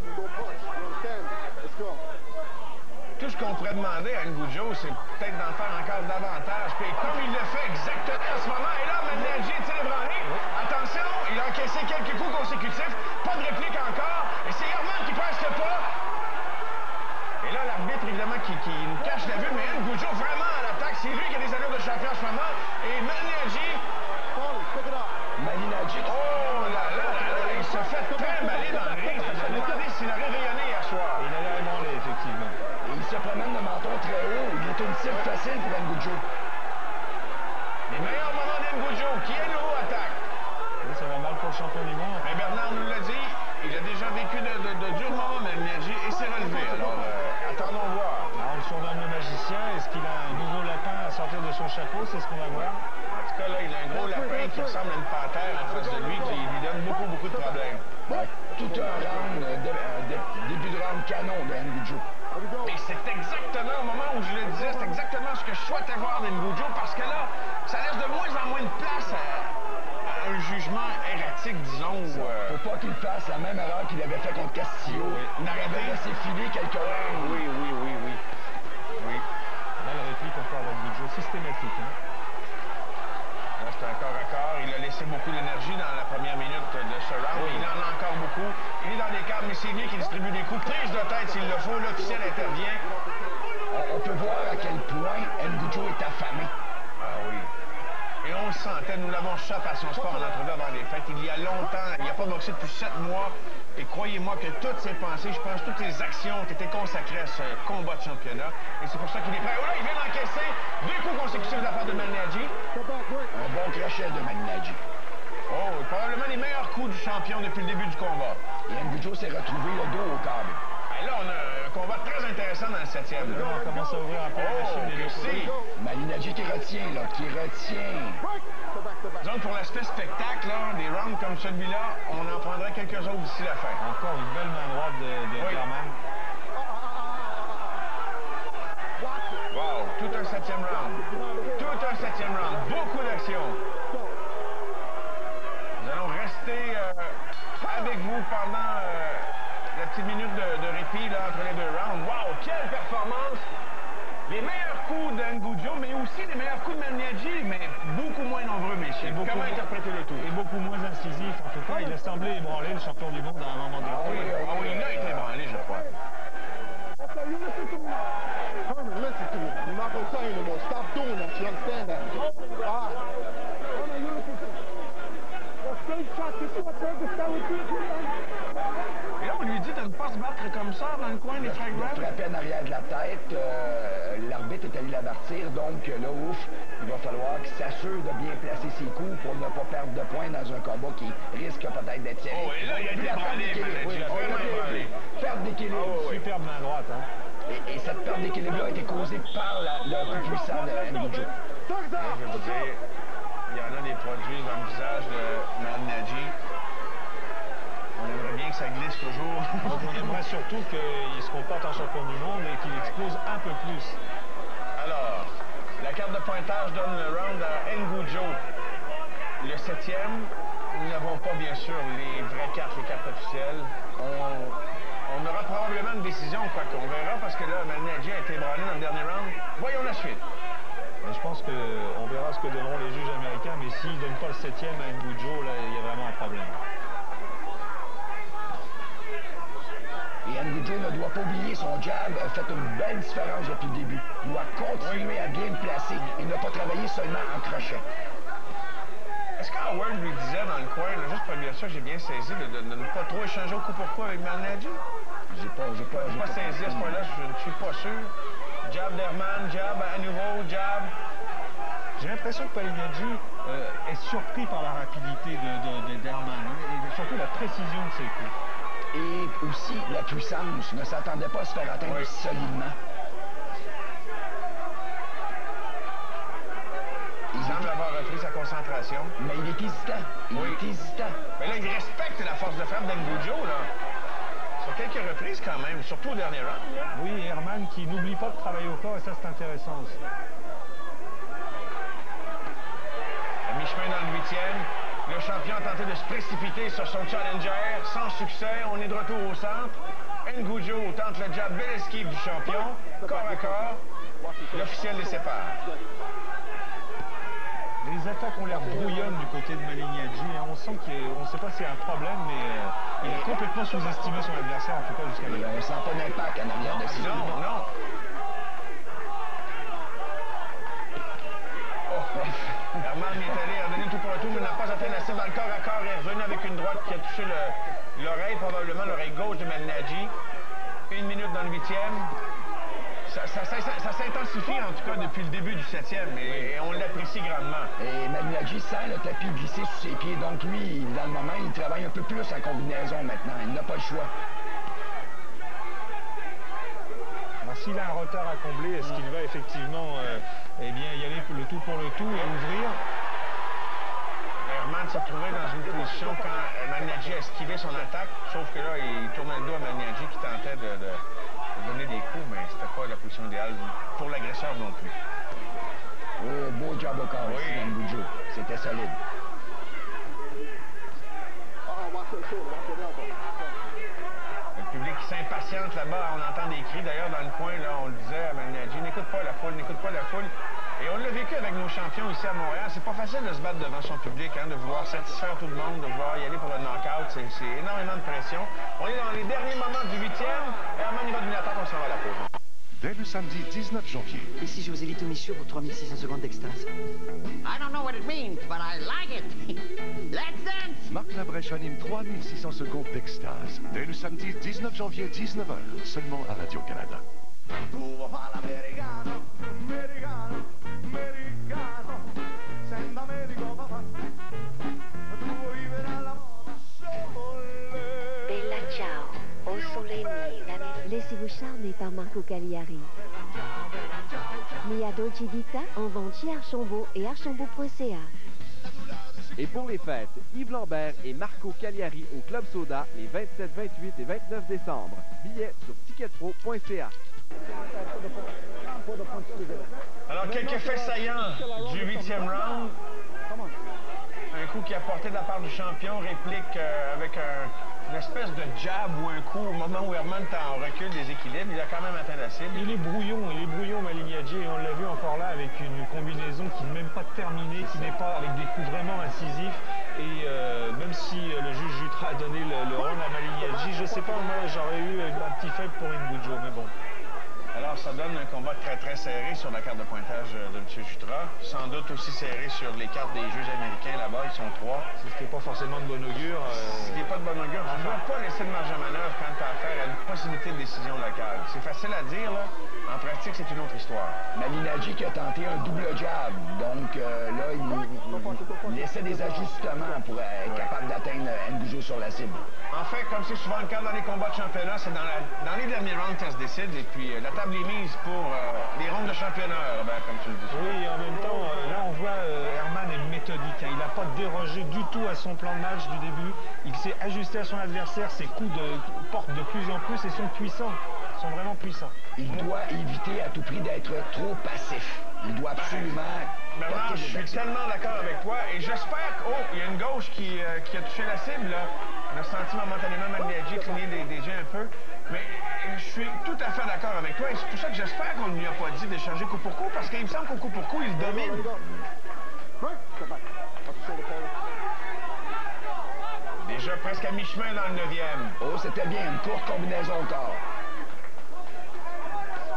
Tout ce qu'on pourrait demander à Ngoujo, c'est peut-être d'en faire encore davantage. Puis comme il le fait exactement en ce moment, et là, Malinadji est ébranlé. Attention, il a encaissé quelques coups consécutifs. Pas de réplique encore. Et c'est Herman qui passe le pas. Et là, l'arbitre, évidemment, qui nous cache la vue, mais Ngoujo vraiment à l'attaque. C'est lui qui a des allures de champion en ce moment. Et Malinadji... oh là là, il se fait trimballer dans le ring. Ça se demandait s'il aurait rayonné hier soir. Il a chapeau, c'est ce qu'on va voir. En tout cas, là, il a un gros lapin qui ressemble à une panthère en face de lui qui lui donne beaucoup de problèmes. Ouais, tout un round, début de round canon de Ngujo. Et c'est exactement au moment où je le disais, c'est exactement ce que je souhaitais voir d'Ngujo parce que là, ça laisse de moins en moins de place à un jugement erratique, disons. Faut pas qu'il fasse la même erreur qu'il avait fait contre Castillo. Oui. Il avait laissé filer quelques rounds. Oui. Là, la réplique encore d'Ngujo, systématique. Hein? Là, c'est un corps à corps. Il a laissé beaucoup d'énergie dans la première minute de ce round. Oui. Il en a encore beaucoup. Il est dans les câbles, mais c'est lui qui distribue des coups. Prise de tête s'il le faut. L'officiel intervient. On peut voir à quel point Ngujo est affamé. Ah oui. Et on le sentait, nous l'avons su à Passion Sport en entrevue avant les fêtes. Il y a longtemps, il n'a pas boxé depuis 7 mois. Et croyez-moi que toutes ses pensées, je pense, toutes ses actions ont été consacrées à ce combat de championnat. Et c'est pour ça qu'il est prêt. Oh là, il vient d'encaisser 2 coups consécutifs de la part de Malinadji. Un bon crochet de Malinadji. Oh, probablement les meilleurs coups du champion depuis le début du combat. Et Ngujo s'est retrouvé le dos au câble. Et là, on a un combat très intéressant dans le 7e. Là, on commence à ouvrir un peu la machine. Malinadji qui retient, qui retient. Disons que pour l'aspect spectacle, là, des rounds comme celui-là, on en prendrait quelques autres d'ici la fin. Encore une belle main droite de Herman. Wow, tout un 7e round. Tout un 7e round. Beaucoup d'action. Nous allons rester avec vous pendant la petite minute de répit là, entre les 2 rounds. Wow, quelle performance! Les meilleurs coups d'Ngujo, mais aussi les meilleurs coups de Malinadji, mais beaucoup moins nombreux, messieurs. Comment interpréter le tout? Et beaucoup moins incisif. En tout cas, il a semblé ébranler le champion du monde à un moment donné. Ah oui, il a été ébranlé, je crois. Herman, listen to me. You're not going to tell you anymore. Stop doing that. You understand that? All right. Et là, on lui dit de ne pas se battre comme ça dans le coin des frag rounds. Il a frappé en arrière de la tête. L'arbitre est allé l'avertir. Donc là, ouf, il va falloir qu'il s'assure de bien placer ses coups pour ne pas perdre de points dans un combat qui risque peut-être d'être serré. Oh, et là, il a été ébranlé. Il a vraiment ébranlé. Perte d'équilibre. Superbe main droite, hein? Et cette perte d'équilibre-là a été causée par le coup puissant de Ngujo. Je vais vous dire, il y en a des produits dans le visage de Malinadji. On aimerait bien que ça glisse toujours. On aimerait surtout qu'il se comporte en champion du monde et qu'il explose un peu plus. Alors, la carte de pointage donne le round à Ngujo. Le 7e, nous n'avons pas bien sûr les vraies cartes, les cartes officielles. On aura probablement une décision, quoi qu'on verra, parce que là, Malinadji a été ébranlé dans le dernier round. Voyons la suite. Mais je pense qu'on verra ce que donneront les juges américains, mais s'ils ne donnent pas le 7e à Ngujo, là, il y a vraiment un problème. Et Ngujo ne doit pas oublier son jab a fait une belle différence depuis le début. Il doit continuer à bien le placer et ne pas travailler seulement en crochet. Est-ce qu'Howard lui disait dans le coin, là, juste pour bien sûr, j'ai bien saisi, de ne pas trop échanger au coup pour coup avec Malinadji? J'ai pas saisi à ce point-là, je ne suis pas sûr. Jab d'Herman, jab à nouveau, jab. J'ai l'impression que Malinadji est surpris par la rapidité d'Herman, et surtout la précision de ses coups. Et aussi la puissance, ne s'attendait pas à se faire atteindre solidement. Il semble avoir repris sa concentration. Mais il est hésitant. Il est hésitant. Mais là, il respecte la force de frappe d'Ngujo, là. Sur quelques reprises, quand même, surtout au dernier round. Oui, Herman qui n'oublie pas de travailler au corps, et ça, c'est intéressant aussi. À mi-chemin dans le 8e, le champion a tenté de se précipiter sur son challenger. Sans succès, on est de retour au centre. Ngujo tente le jab, belle esquive du champion. Corps à corps, l'officiel les sépare. Les attaques ont l'air brouillonnes du côté de Malinadji. On sent qu'on ne sait pas s'il y a un problème, mais il a complètement sous-estimé son adversaire, en tout cas jusqu'à maintenant. On ne sent pas d'impact en arrière de ses coups. Non. Herman est allé en donner tout pour le tout, mais n'a pas atteint la cible dans le corps à corps. Il est revenu avec une droite qui a touché l'oreille, probablement l'oreille gauche de Malinadji. 1 minute dans le 8e. Ça s'intensifie en tout cas depuis le début du 7e et on l'apprécie grandement. Et Malinadji sent le tapis glisser sous ses pieds. Donc lui, dans le moment, il travaille un peu plus en combinaison maintenant. Il n'a pas le choix. Alors s'il a un retard à combler, est-ce qu'il va effectivement eh bien, y aller le tout pour le tout et ouvrir? Herman s'est trouvé dans une position quand Maniaci a esquivé son attaque, sauf que là, il tournait le dos à Maniaci qui tentait de donner des coups, mais c'était pas la position idéale pour l'agresseur non plus. Oh, beau job au corps ici, N'Goudzo. C'était solide. Le public qui s'impatiente là-bas, on entend des cris. D'ailleurs, dans le coin, là, on le disait à Maniaci, n'écoute pas la foule, n'écoute pas la foule. Et on l'a vécu avec nos champions ici à Montréal. C'est pas facile de se battre devant son public, hein, de vouloir satisfaire tout le monde, de vouloir y aller pour le knock-out. C'est énormément de pression. On est dans les derniers moments du 8e. Herman, il va donner l'attaque, on s'en va à la pause. Dès le samedi 19 janvier. Ici José Tomichaud pour 3600 secondes d'extase. I don't know what it means, but I like it. Let's dance! Marc Labrèche anime 3600 secondes d'extase. Dès le samedi 19 janvier, 19h, seulement à Radio-Canada. Bella ciao, au soleil laissez-vous charmer par Marco Cagliari. Mia Dolce Vita en vente chez Archambault et archambault.ca. Et pour les fêtes, Yves Lambert et Marco Cagliari au Club Soda les 27, 28 et 29 décembre. Billets sur ticketpro.ca. Alors, quelques faits saillants du 8e round. Un coup qui a porté de la part du champion, réplique avec une espèce de jab ou un coup au moment où Herman est en recul des équilibres. Il a quand même atteint la cible. Il est brouillon Malignaggi, et on l'a vu encore là avec une combinaison qui n'est même pas terminée, qui n'est pas avec des coups vraiment incisifs. Et même si le juge Jutra a donné le round à Malignaggi, je sais pas, moi j'aurais eu un petit faible pour N'Goudzo, mais bon. Alors, ça donne un combat très, très serré sur la carte de pointage de M. Jutra. Sans doute aussi serré sur les cartes des juges américains là-bas. Ils sont 3. Ce qui n'est pas forcément de bon augure. Ce qui n'est pas de bon augure. Tu ne dois pas laisser de marge à manœuvre quand tu as affaire à une possibilité de décision locale. C'est facile à dire, là. En pratique, c'est une autre histoire. Malignaggi qui a tenté un double jab. Donc, là, il laissait des ajustements pour être capable d'atteindre N'Goudzo sur la cible. En fait, comme c'est souvent le cas dans les combats de championnat, c'est dans les derniers rounds que ça se décide. Et puis, la table est mise pour les rondes de championnat, Robert, comme tu le dis. Oui, en même temps, là, on voit Herman est méthodique. Hein. Il n'a pas dérogé du tout à son plan de match du début. Il s'est ajusté à son adversaire. Ses coups portent de plus en plus et sont puissants. Sont vraiment puissants. Il doit éviter à tout prix d'être trop passif. Il doit absolument... Bernard, je suis tellement d'accord avec toi et j'espère que... Oh, il y a une gauche qui a touché la cible, là. On a senti momentanément Malignaggi cligner des yeux un peu. Mais je suis tout à fait d'accord avec toi et c'est pour ça que j'espère qu'on ne lui a pas dit d'échanger coup pour coup parce qu'il me semble qu'au coup pour coup, il domine. Déjà presque à mi-chemin dans le 9e. Oh, c'était bien. Une courte combinaison au corps.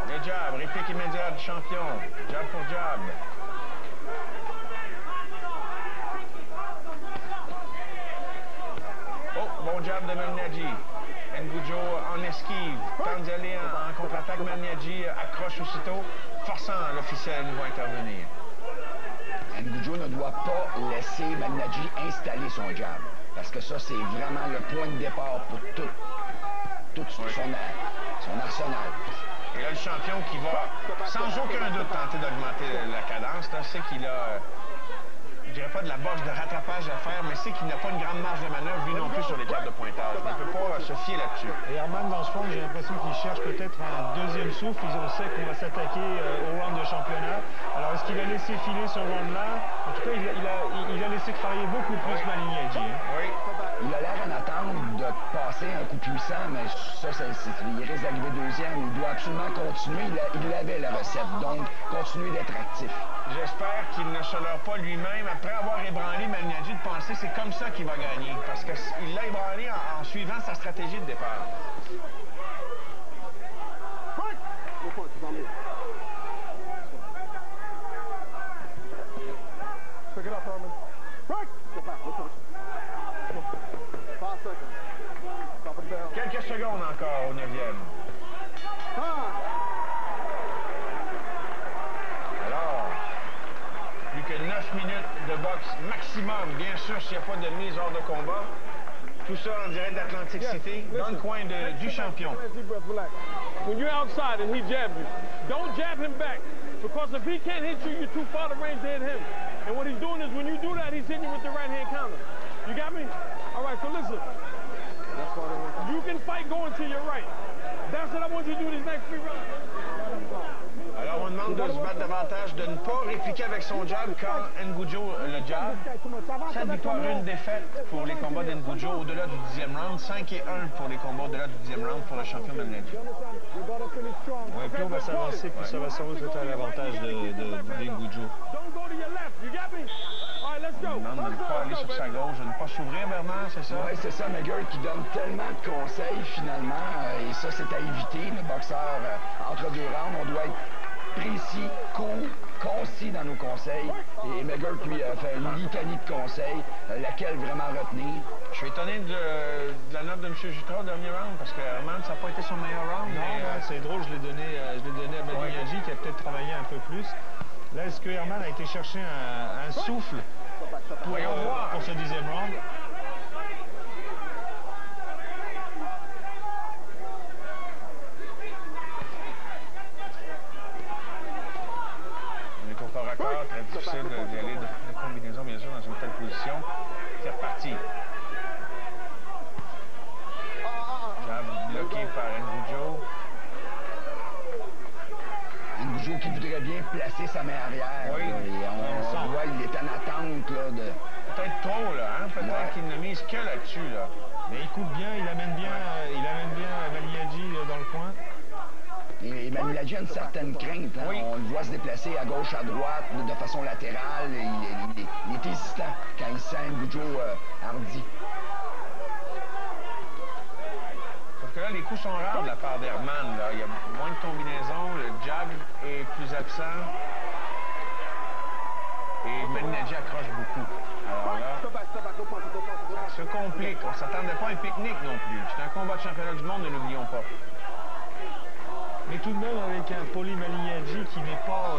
Le jab, réplique immédiate du champion. Jab pour jab. Oh, bon jab de Malignaggi. N'Goudzo en esquive. Tente d'y aller en contre-attaque. Malignaggi accroche aussitôt, forçant l'officiel à nouveau intervenir. N'Goudzo ne doit pas laisser Malignaggi installer son jab. Parce que ça, c'est vraiment le point de départ pour tout son arsenal. Et là, le champion qui va, sans aucun doute, tenter d'augmenter la cadence, là, c'est qu'il a, je dirais pas de la boxe de rattrapage à faire, mais c'est qu'il n'a pas une grande marge de manœuvre, lui non plus, sur les cartes de pointage. On ne peut pas se fier là-dessus. Et Herman, dans ce fond, j'ai l'impression qu'il cherche peut-être un deuxième souffle. On sait qu'on va s'attaquer au round de championnat. Alors, est-ce qu'il a laissé filer ce round-là? En tout cas, il a laissé travailler beaucoup plus Malignaggi. Hein? Oui. Il a l'air en attente de passer un coup puissant, mais ça, il risque d'arriver deuxième. Il doit absolument continuer. Il avait la recette, donc continuer d'être actif. J'espère qu'il ne se leurre pas lui-même, après avoir ébranlé Malignaggi, de penser c'est comme ça qu'il va gagner. Parce qu'il l'a ébranlé en suivant sa stratégie de départ. Quelques secondes encore au 9e. Alors, plus que 9 minutes de boxe maximum, bien sûr, s'il n'y a pas de mise hors de combat. Tout ça en direct d'Atlantic City, dans le coin du champion. When you're outside and he jabs you, don't jab him back. Because if he can't hit you, you're too far to range to hit him. And what he's doing is when you do that, he's hitting you with the right-hand counter. You got me? All right, so listen. You can fight going to your right. That's what I want you to do these next 3 rounds. Alors, on demande de se battre davantage, de ne pas répliquer avec son jab quand N'Goujo le jab. 7 victoires, 1 défaite pour les combats d'N'Goujo au-delà du 10e round. 5-1 pour les combats au-delà du 10e round pour le champion Maniladji. Ouais, plus on va s'avancer, plus ça va sans doute être à l'avantage d'N'Goujo. On demande de ne pas aller sur sa gauche, de ne pas s'ouvrir, Bernard, c'est ça? Oui, c'est ça. McGirt qui donne tellement de conseils, finalement. Et ça, c'est à éviter. Le boxeur, entre 2 rounds, on doit être précis, court, concis dans nos conseils. Et McGirt, lui, a fait une litanie de conseils, laquelle vraiment retenir. Je suis étonné de la note de M. Jutra au dernier round, parce que Herman, ça n'a pas été son meilleur round. Non, c'est drôle, je l'ai donné à Maniladji, qui a peut-être travaillé un peu plus. Là, est-ce que Herman a été chercher un souffle pour ce 10e round? On est au corps à corps, très difficile d'y aller de combinaison, bien sûr, dans une telle position. C'est reparti. Jab bloqué par N'Goujo. N'Goujo qui voudrait bien placer sa main arrière. Oui. Et on voit, il est en attente. Là, de... Peut-être trop, là. Hein? Peut-être qu'il ne mise que là-dessus. Là. Mais il coupe bien, il amène bien Maniladji dans le coin. Et Maniladji a une certaine crainte. Hein? Oui. On le voit se déplacer à gauche, à droite, de façon latérale. Il est hésitant quand il sent N'Goujo hardi. Sauf que là, les coups sont rares de la part d'Herman. Il y a moins de combinaisons, le jab est plus absent. Et Maniladji accroche beaucoup. Alors là, ça se complique. On ne s'attendait pas à un pique-nique non plus. C'est un combat de championnat du monde, ne l'oublions pas. Mais tout de même avec un Paulie Maniladji qui n'est pas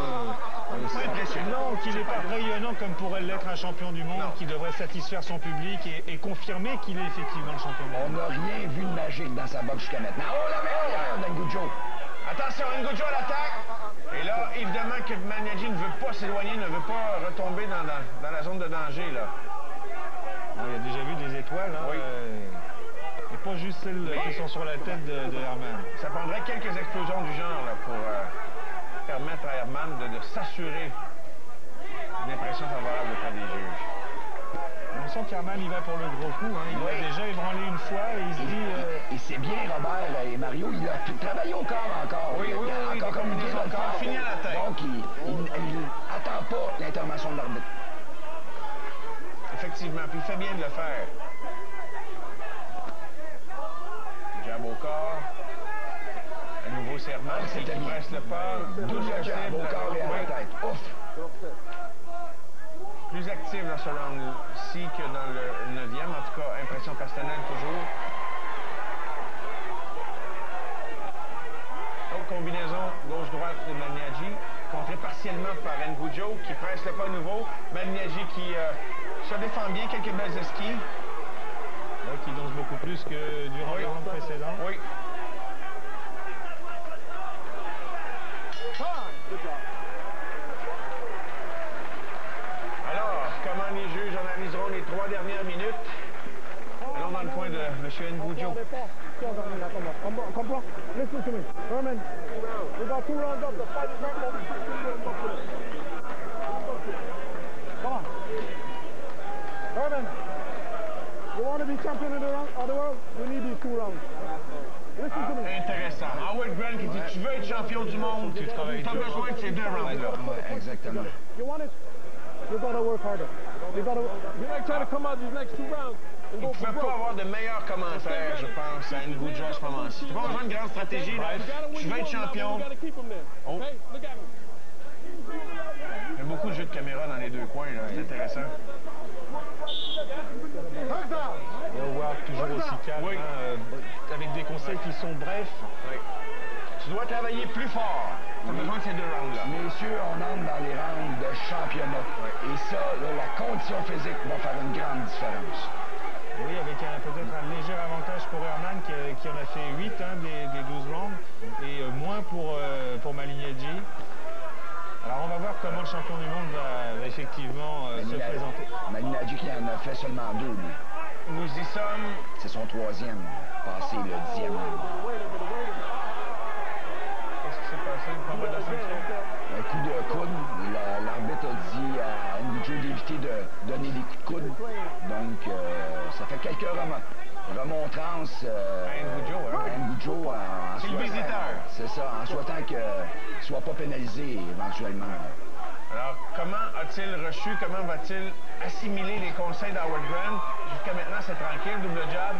impressionnant, qui n'est pas rayonnant comme pourrait l'être un champion du monde, qui devrait satisfaire son public et confirmer qu'il est effectivement le champion du monde. On n'a rien vu de magique dans sa boxe jusqu'à maintenant. Oh, la meilleure d'N'Goujo! Attention, N'Goujo à l'attaque! Et là, évidemment que Maniladji ne veut pas s'éloigner, ne veut pas retomber dans la zone de danger, là. Il a déjà vu des étoiles, hein? Oui. Et pas juste celles qui sont sur la tête de Herman. Ça prendrait quelques explosions du genre là, pour permettre à Herman de s'assurer une impression favorable auprès des juges. On sent qu'Herman il va pour le gros coup. Hein. Il a déjà ébranlé une fois et il se dit... Et c'est bien, Robert et Mario, il a travaillé au corps encore. Oui, encore comme une dans le corps. Fini à la tête. Donc, il n'attend pas l'intervention de l'arbitre. Effectivement, puis il fait bien de le faire. Jab au corps. À nouveau, c'est Herman qui presse le pas. Double jab au corps et à la tête. Ouf! Plus actif dans ce round-ci que dans le 9e. En tout cas, impression personnelle toujours. Autre combinaison gauche-droite de Maniladji, contrée partiellement par N'Goujo qui presse le pas à nouveau. Maniladji qui se défend bien, quelques belles esquives. Ouais, qui danse beaucoup plus que durant le round précédent. Oui. Alors, comment les juges analyseront les 3 dernières minutes? Allons dans le coin de M. N'Goujo. Comprends? Listen to me. Herman, we got 2 rounds up. The fight is not over. Come on. Herman, you want to be champion of the world? You need these 2 rounds. Listen to me. Intéressant. Howard Grant qui dit tu veux être champion du monde, tu as besoin de ces 2 rounds-là. Ouais, exactement. You want it? You gotta work harder. You gotta. You're not trying to come out these next 2 rounds. Il ne pouvait pas avoir de meilleurs commentaires, je pense, à N'Goujo à ce moment-ci. Tu n'as pas besoin de grande stratégie. Là. Tu veux être champion. Oh. Il y a beaucoup de jeux de caméra dans les 2 coins. C'est intéressant. Et on voit toujours aussi calme, oui. Avec des conseils qui sont brefs. Oui. Tu dois travailler plus fort. Tu as besoin de ces 2 rounds-là. Messieurs, on entre dans les rounds de championnat. Et ça, là, la condition physique va faire une grande différence. Oui, avec peut-être un léger avantage pour Herman qui en a fait 8 hein, des 12 rounds et moins pour Malignaggi. Alors on va voir comment le champion du monde va effectivement se présenter. Malignaggi qui en a fait seulement 2, lui. Nous y sommes. C'est son 3e, passé le 10e round. Qu'est-ce qui s'est passé? Le combat de la ceinture? Un coup de coude. L'arbitre a dit à Ngujo d'éviter de donner des coups de coude. Donc, ça fait quelques remontrances à Ngujo C'est le visiteur. C'est ça, en souhaitant qu'il ne soit pas pénalisé éventuellement. Alors, comment a-t-il reçu, comment va-t-il assimiler les conseils d'Howard Grant? Jusqu'à maintenant, c'est tranquille, double jab.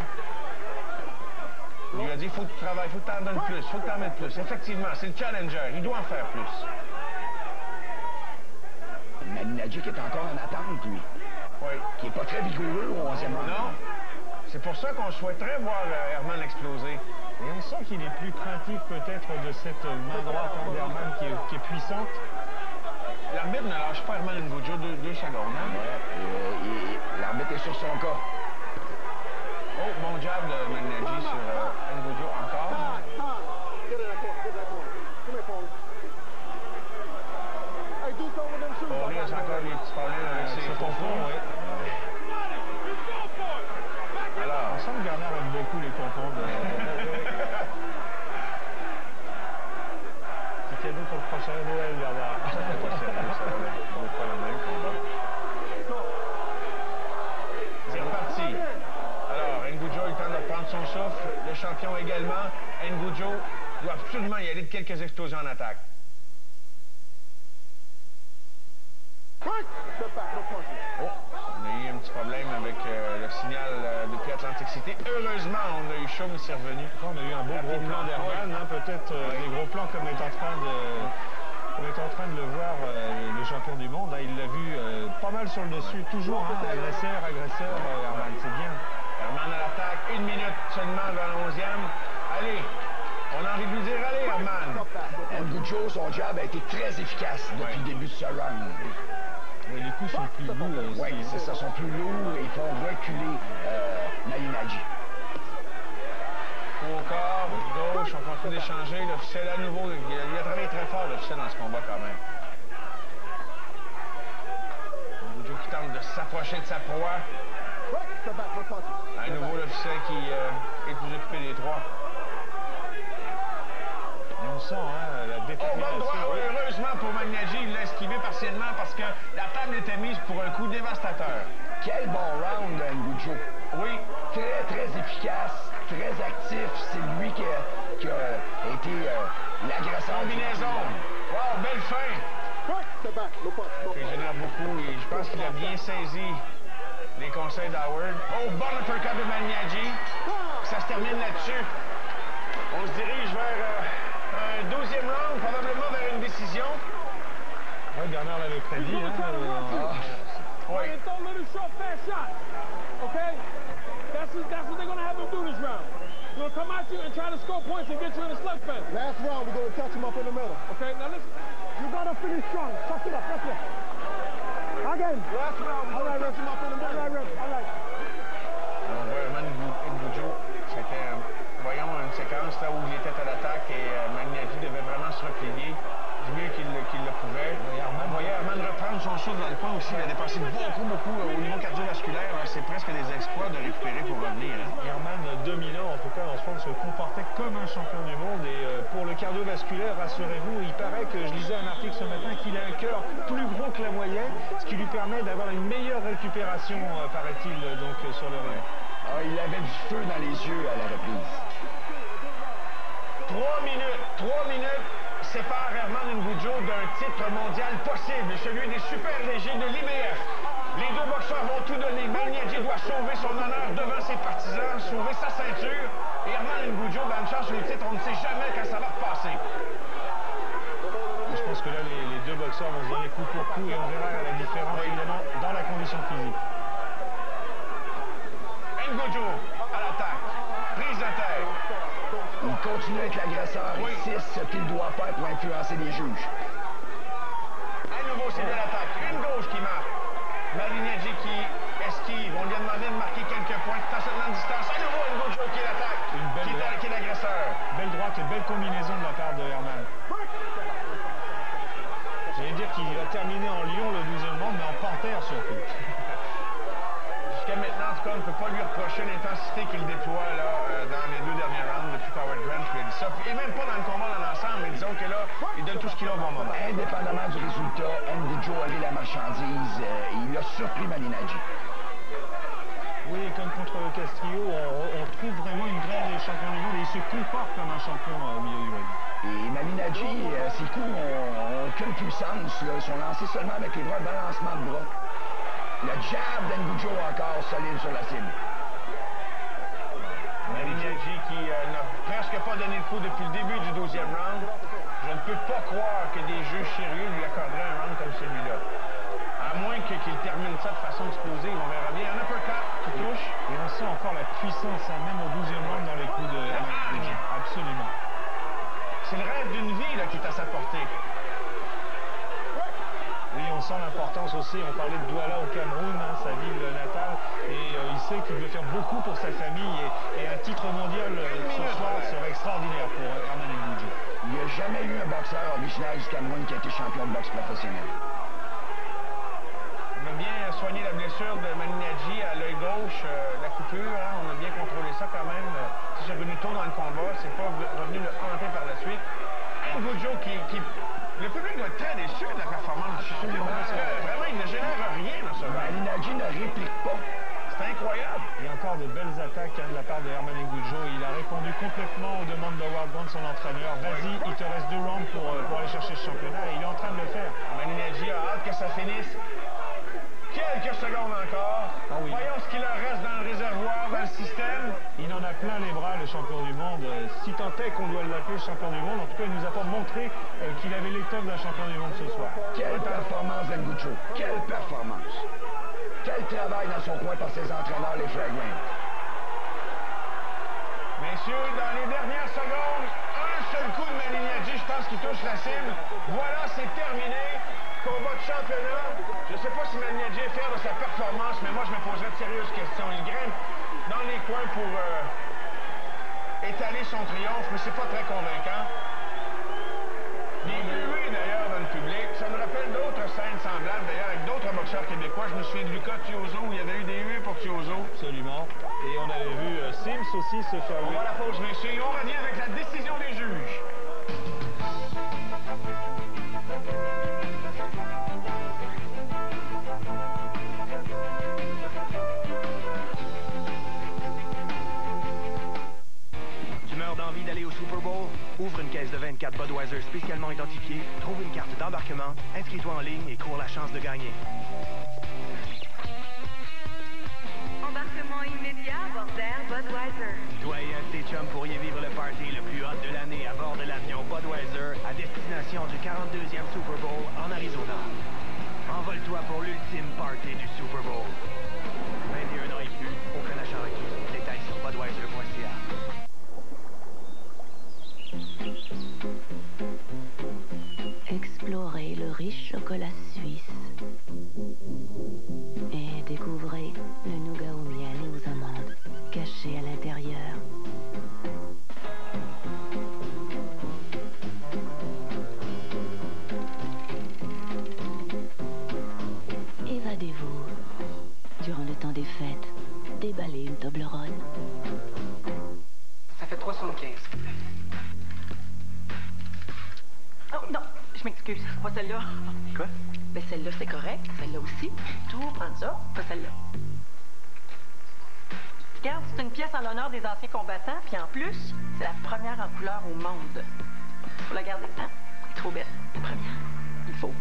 Il lui a dit, il faut que tu travailles, il faut que tu en donnes plus, il faut que tu en mettes plus. Effectivement, c'est le challenger, il doit en faire plus. Malignaggi qui est encore en attente, lui. Oui. Qui n'est pas très vigoureux au 11e round. Non. C'est pour ça qu'on souhaiterait voir Herman exploser. Et on sent qu'il est plus craintif peut-être de cette main droite d'Herman qui est puissante. L'arbitre ne lâche pas Herman Ngujo 2 secondes. Hein? Ouais, l'arbitre est sur son cas. Oh, bon jab de Malignaggi sur Ngujo encore. Oh, lui, il a encore des petits problèmes avec ses pompons, oui. Alors, on sent que Bernard aime beaucoup les pompons de... Petit cadeau pour le prochain Noël, Bernard. Ça fait pas sérieux, ça va pas le même combat. C'est reparti. Alors, Ngujo, il tente de prendre son souffle. Le champion également. Ngujo doit absolument y aller de quelques explosions en attaque. Oh, on a eu un petit problème avec le signal depuis Atlantic City. Heureusement, on a eu chaud, mais c'est revenu. On a eu un beau gros plan d'Herman, hein, peut-être des gros plans comme est en train de le voir le champion du monde. Hein, il l'a vu pas mal sur le dessus, toujours hein, agresseur, Herman, c'est bien. Herman à l'attaque, 1 minute seulement vers le 11e. Allez, on a envie de lui dire, allez Herman. Ngujo, son jab a été très efficace depuis le début de ce round. Oui, les coups sont plus lourds aussi. Oui, c'est ça, sont plus lourds et ils font reculer Malignaggi. Au corps, gauche, on continue d'échanger. L'officiel à nouveau, il a travaillé très fort l'officiel dans ce combat quand même. Ngujo qui tente de s'approcher de sa proie. À nouveau l'officiel qui est plus occupé des trois. Et on sent hein, la détermination. Oui, heureusement pour Malignaggi, il l'a esquivé partiellement parce que la table était mise pour un coup dévastateur. Quel bon round, Ngujo. Oui. Très, très efficace, très actif. C'est lui qui a été l'agresseur. Combinaison. Wow, belle fin. Il génère beaucoup et je pense qu'il a bien saisi les conseils d'Howard. Oh, bon uppercut de Malignaggi. Ça se termine là-dessus. On se dirige vers un 12e round, probablement vers une décision. Oui, Bernard l'avait prédit. Oui. That's what they're going to have him do this round. They're going to come at you and try to score points and get you in a slugfest. Last round, we're going to touch him up in the middle. Okay, now listen. You got to finish strong. Touch him up. That's it. Again. Last round, we're going to touch him up in the middle. All right, all right. On voit Herman Ngujo. C'était, voyons, une séquence là où il était à l'attaque et Malignaggi devait vraiment se replier du mieux qu'il le pouvait. On voyait Herman reprendre son souffle dans le coin aussi. Il a dépassé beaucoup au niveau cardiovasculaire. C'est presque des exploits de récupérer pour revenir. Hein. Herman, dominant, en tout cas, en ce moment, se comportait comme un champion du monde. Et pour le cardiovasculaire, rassurez-vous, il paraît que je lisais un article ce matin qu'il a un cœur plus gros que la moyenne, ce qui lui permet d'avoir une meilleure récupération, paraît-il, donc sur le ring. Ah, il avait du feu dans les yeux à la reprise. 3 minutes sépare Herman Ngujo d'un titre mondial possible, celui des super légers de l'IBF. Les deux boxeurs vont tout donner. Malignaggi doit sauver son honneur devant ses partisans, sauver sa ceinture. Et Herman Ngujo a une chance sur le titre, on ne sait jamais quand ça va repasser. Je pense que là, les deux boxeurs vont se donner coup pour coup et on verra la différence, évidemment, dans la condition physique. Ngujo à l'attaque. Prise de terre. Il continue avec l'agresseur. Oui. C'est ce qu'il doit faire pour influencer les juges. À nouveau, c'est de l'attaque. Une gauche qui marque. Malignaggi qui esquive. On lui a demandé de marquer quelques points. belle combinaison de la part de Herman. J'allais dire qu'il va terminer en lion le 12e round, mais en panthère surtout. Jusqu'à maintenant, en tout cas, on ne peut pas lui reprocher l'intensité qu'il déploie là, dans les 2 derniers rounds depuis qu'Howard Grant lui a dit ça. Et même pas dans le combat dans l'ensemble, mais disons que là, il donne tout ce qu'il a au bon moment. Indépendamment du résultat, Ngujo a vu la marchandise et il a surpris Malinadji. Oui, comme contre Castillo, on trouve vraiment une graine des champions du monde et il se comporte comme un champion au milieu du ring. Et Malinadji, ses coups n'ont aucune puissance. Là. Ils sont lancés seulement avec les bras, balancement de bras. Le jab d'Ngujo encore solide sur la cible. Malinadji qui n'a presque pas donné le coup depuis le début du 12e round. Je ne peux pas croire que des juges sérieux lui accorderaient un round comme celui-là. À moins qu'il termine ça de façon explosive, on verra bien. Un uppercut qui touche. Et on sent encore la puissance, hein, même au 12e round dans les coups de Malinadji. Absolument. C'est le rêve d'une vie là, qui est à sa portée. Oui, on sent l'importance aussi. On parlait de Douala au Cameroun, hein, sa ville natale. Et il sait qu'il veut faire beaucoup pour sa famille. Et un titre mondial ce soir serait extraordinaire pour Herman Ngujo. Il n'y a jamais eu un boxeur originaire du Cameroun qui a été champion de boxe professionnel. On a bien soigné la blessure de Malinadji à l'œil gauche, la coupure. Hein, on a bien contrôlé ça quand même. Si c'est revenu tôt dans le combat, c'est pas revenu le hanter par la suite. Ngujo qui... Le public doit être très déçu de la performance. Absolument. Vraiment, il ne génère rien dans ce round. Malinadji ne réplique pas. C'est incroyable. Il y a encore de belles attaques hein, de la part de Herman Ngujo. Il a répondu complètement aux demandes d'Howard Grant, son entraîneur. Vas-y, il te reste 2 rounds pour aller chercher ce championnat. Et il est en train de le faire. Malinadji a hâte que ça finisse. Quelques secondes encore. Ah oui. Voyons ce qu'il en reste dans le réservoir, dans le système. Il en a plein les bras, le champion du monde. Si tant est qu'on doit l'appeler champion du monde, en tout cas, il nous a pas montré qu'il avait l'étoffe d'un champion du monde ce soir. Quelle performance d'Ngujo. Quelle performance. Quel travail dans son coin par ses entraîneurs, les Frères Grant. Messieurs, dans les dernières secondes, un seul coup de Malinadji, je pense qu'il touche la cible. Voilà, c'est terminé. Combat de championnat. Je ne sais pas si Malinadji est fier de sa performance, mais moi, je me poserais de sérieuses questions. Il grimpe dans les coins pour étaler son triomphe, mais c'est pas très convaincant. Des buées, d'ailleurs, dans le public. Ça me rappelle d'autres scènes semblables, d'ailleurs, avec d'autres boxeurs québécois. Je me souviens de Lucas Tuoso, où il y avait eu des huées pour Tuoso. Absolument. Et on avait vu Sims aussi se faire huer. On va à la pause, messieurs, et on revient avec la décision des juges. Envie d'aller au Super Bowl? Ouvre une caisse de 24 Budweiser spécialement identifiée, trouve une carte d'embarquement, inscris-toi en ligne et cours la chance de gagner. Embarquement immédiat à bord d'Air Budweiser. Toi et un de tes chums pourriez vivre le party le plus hot de l'année à bord de l'avion Budweiser à destination du 42e Super Bowl en Arizona. Envole-toi pour l'ultime party du Super Bowl. 21 ans et plus, aucun achat requis. Détails sur budweiser.ca. Explorez le riche chocolat suisse et découvrez le nougat au miel et aux amandes caché à l'intérieur. Évadez-vous. Durant le temps des fêtes, déballez une Toblerone. Ça fait 3,75. Oh non, je m'excuse, pas celle-là. Quoi? Ben celle-là c'est correct, celle-là aussi. Tout, prendre ça, pas celle-là. Regarde, c'est une pièce en l'honneur des anciens combattants, puis en plus, c'est la première en couleur au monde. Faut la garder, hein? Trop belle, la première. Il faut.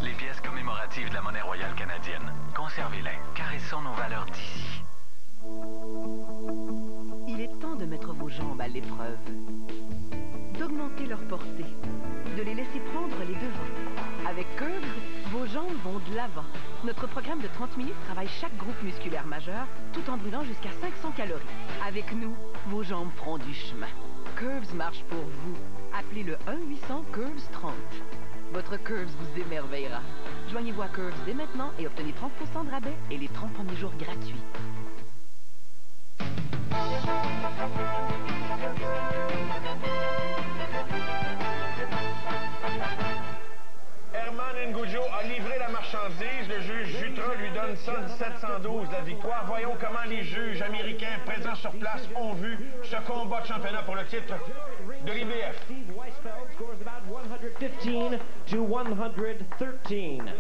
Les pièces commémoratives de la monnaie royale canadienne. Conservez-les, car elles sont nos valeurs d'ici. Il est temps de mettre vos jambes à l'épreuve, d'augmenter leur portée, de les laisser prendre les devants. Avec Curves, vos jambes vont de l'avant. Notre programme de 30 minutes travaille chaque groupe musculaire majeur, tout en brûlant jusqu'à 500 calories. Avec nous, vos jambes feront du chemin. Curves marche pour vous. Appelez le 1-800-CURVES-30. Votre Curves vous émerveillera. Joignez-vous à Curves dès maintenant et obtenez 30% de rabais et les 30 premiers jours gratuits. a livré la marchandise. Le juge Jutra lui donne 117-112 la victoire. Voyons comment les juges américains présents sur place ont vu ce combat de championnat pour le titre de l'IBF. Steve Weisfeld scores about 115 to 113.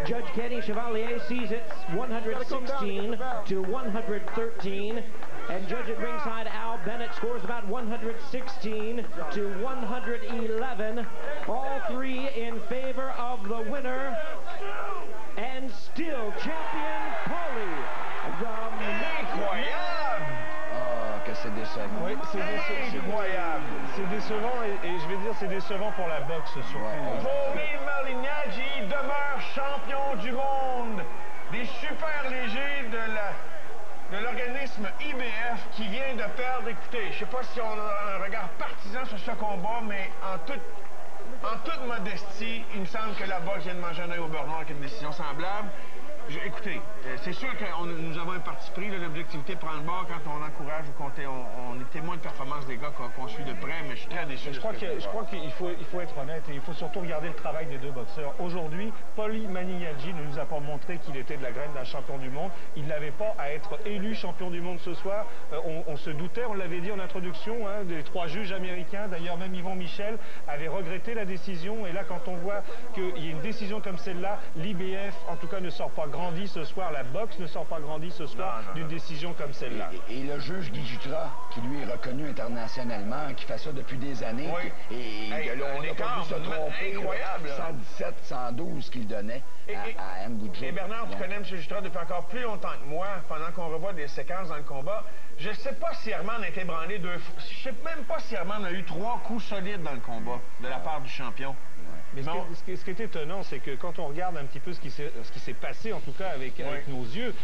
Judge Kenny Chevalier sees it 116 to 113. And judge at ringside, Al Bennett, scores about 116 to 111. All three in favor of the winner. And still champion Paulie. Incroyable! Ah, que c'est décevant. Oui, c'est incroyable. C'est décevant et je vais dire c'est décevant pour la boxe surtout. Paulie Malignaggi demeure champion du monde des super légers de l'organisme IBF qui vient de perdre. Écoutez, je ne sais pas si on a un regard partisan sur ce combat, mais en toute modestie, il me semble que la boxe vient de manger un œil au beurre noir avec une décision semblable. Écoutez, c'est sûr que nous avons un parti pris, l'objectivité prend le bord quand on encourage ou quand on est témoin de performance des gars qu'on suit de près, mais je suis très déçu. Je crois qu'il faut être honnête et il faut surtout regarder le travail des deux boxeurs. Aujourd'hui, Paulie Malignaggi ne nous a pas montré qu'il était de la graine d'un champion du monde. Il n'avait pas à être élu champion du monde ce soir. On se doutait, on l'avait dit en introduction, hein, des trois juges américains. D'ailleurs, même Yvon Michel avait regretté la décision. Et là, quand on voit qu'il y a une décision comme celle-là, l'IBF, en tout cas, ne sort pas grandi ce soir, la boxe ne sort pas grandi ce soir d'une décision comme celle-là. Et le juge Guy Jutra, qui lui est reconnu internationalement, qui fait ça depuis des années, et on n'a pas pu se tromper, incroyable, 117-112 qu'il donnait à Ngudjo. Et Bernard, tu connais M. Jutra depuis encore plus longtemps que moi, pendant qu'on revoit des séquences dans le combat. Je ne sais pas si Herman a été ébranlé 2 fois. Je ne sais même pas si Herman a eu 3 coups solides dans le combat de la part du champion. Mais ce qui est étonnant, c'est que quand on regarde un petit peu ce qui s'est passé, en tout cas avec nos yeux,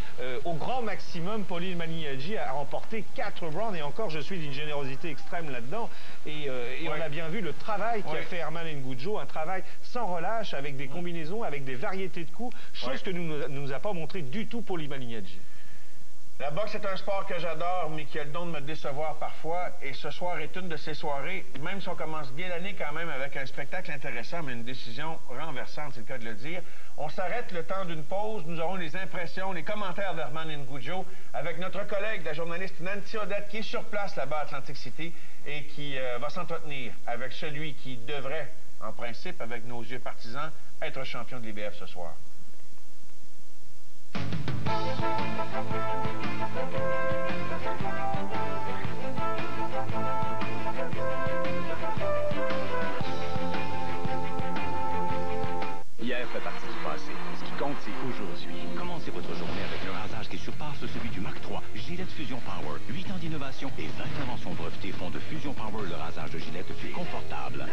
au grand maximum, Paulie Malignaggi a remporté 4 rounds, et encore, je suis d'une générosité extrême là-dedans, et on a bien vu le travail qu'a fait Herman Ngudjo, un travail sans relâche, avec des combinaisons, avec des variétés de coups, chose que ne nous a pas montré du tout Paulie Malignaggi. La boxe est un sport que j'adore, mais qui a le don de me décevoir parfois. Et ce soir est une de ces soirées, même si on commence bien l'année quand même avec un spectacle intéressant, mais une décision renversante, c'est le cas de le dire. On s'arrête le temps d'une pause. Nous aurons les impressions, les commentaires d'Herman Ngudjo avec notre collègue, la journaliste Nancy Odette, qui est sur place là-bas à Atlantic City et qui va s'entretenir avec celui qui devrait, en principe, avec nos yeux partisans, être champion de l'IBF ce soir. Hier fait partie du passé. Ce qui compte, c'est aujourd'hui. Commencez votre journée avec le rasage qui surpasse celui du Mark III. Gillette Fusion Power. 8 ans d'innovation et 20 inventions brevetées font de Fusion Power le rasage de Gillette le plus confortable.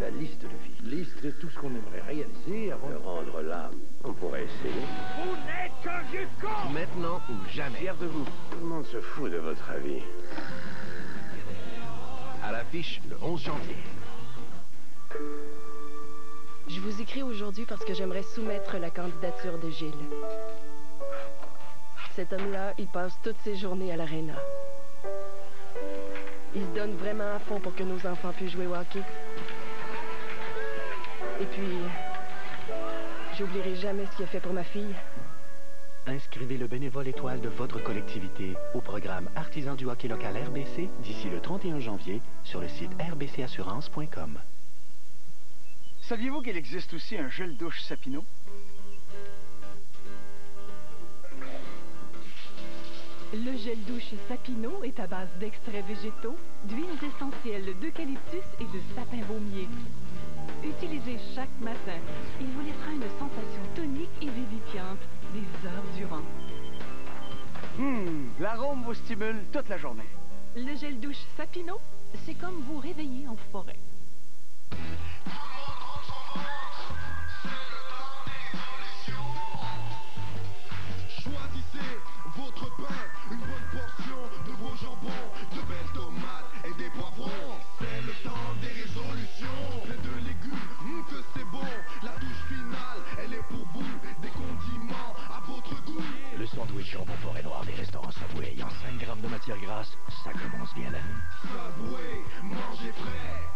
La liste de vie. Liste de tout ce qu'on aimerait réaliser avant de rendre l'âme. On pourrait essayer. Vous n'êtes qu'un vieux con! Maintenant ou jamais. Fier de vous. Tout le monde se fout de votre avis. À l'affiche le 11 janvier. Je vous écris aujourd'hui parce que j'aimerais soumettre la candidature de Gilles. Cet homme-là, il passe toutes ses journées à l'aréna. Il se donne vraiment à fond pour que nos enfants puissent jouer au hockey. Et puis, j'oublierai jamais ce qu'il a fait pour ma fille. Inscrivez le bénévole étoile de votre collectivité au programme Artisan du hockey local RBC d'ici le 31 janvier sur le site rbcassurance.com. Saviez-vous qu'il existe aussi un gel douche Sapino? Le gel douche Sapino est à base d'extraits végétaux, d'huiles essentielles d'eucalyptus et de sapin baumier. Utilisez chaque matin. Il vous laissera une sensation tonique et vivifiante des heures durant. L'arôme vous stimule toute la journée. Le gel douche Sapino, c'est comme vous réveiller en forêt. Choisissez votre pain, une bonne portion de beaux jambons, de belles tomates et des poivrons. C'est le temps des résolutions, plein de légumes, que c'est bon. La touche finale, elle est pour vous, des condiments à votre goût. Le sandwich jambon forêt noire des restaurants Subway en 5 grammes de matière grasse, ça commence bien la nuit. Subway, mangez frais.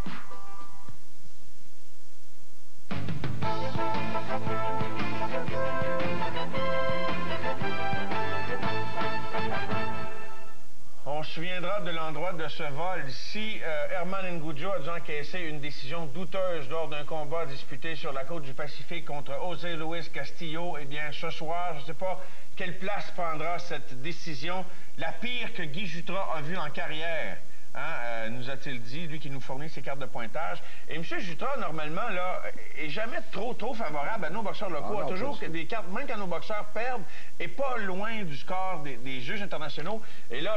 On se souviendra de l'endroit de ce vol. Si Herman Ngudjo a dû encaisser une décision douteuse lors d'un combat disputé sur la côte du Pacifique contre José Luis Castillo, eh bien, ce soir, je ne sais pas quelle place prendra cette décision. La pire que Guy Jutras a vue en carrière, hein, nous a-t-il dit, lui qui nous fournit ses cartes de pointage. Et M. Jutras, normalement, là, est jamais trop favorable à nos boxeurs locaux. Ah, non, a toujours des cartes, même quand nos boxeurs perdent, et pas loin du score des juges internationaux. Et là,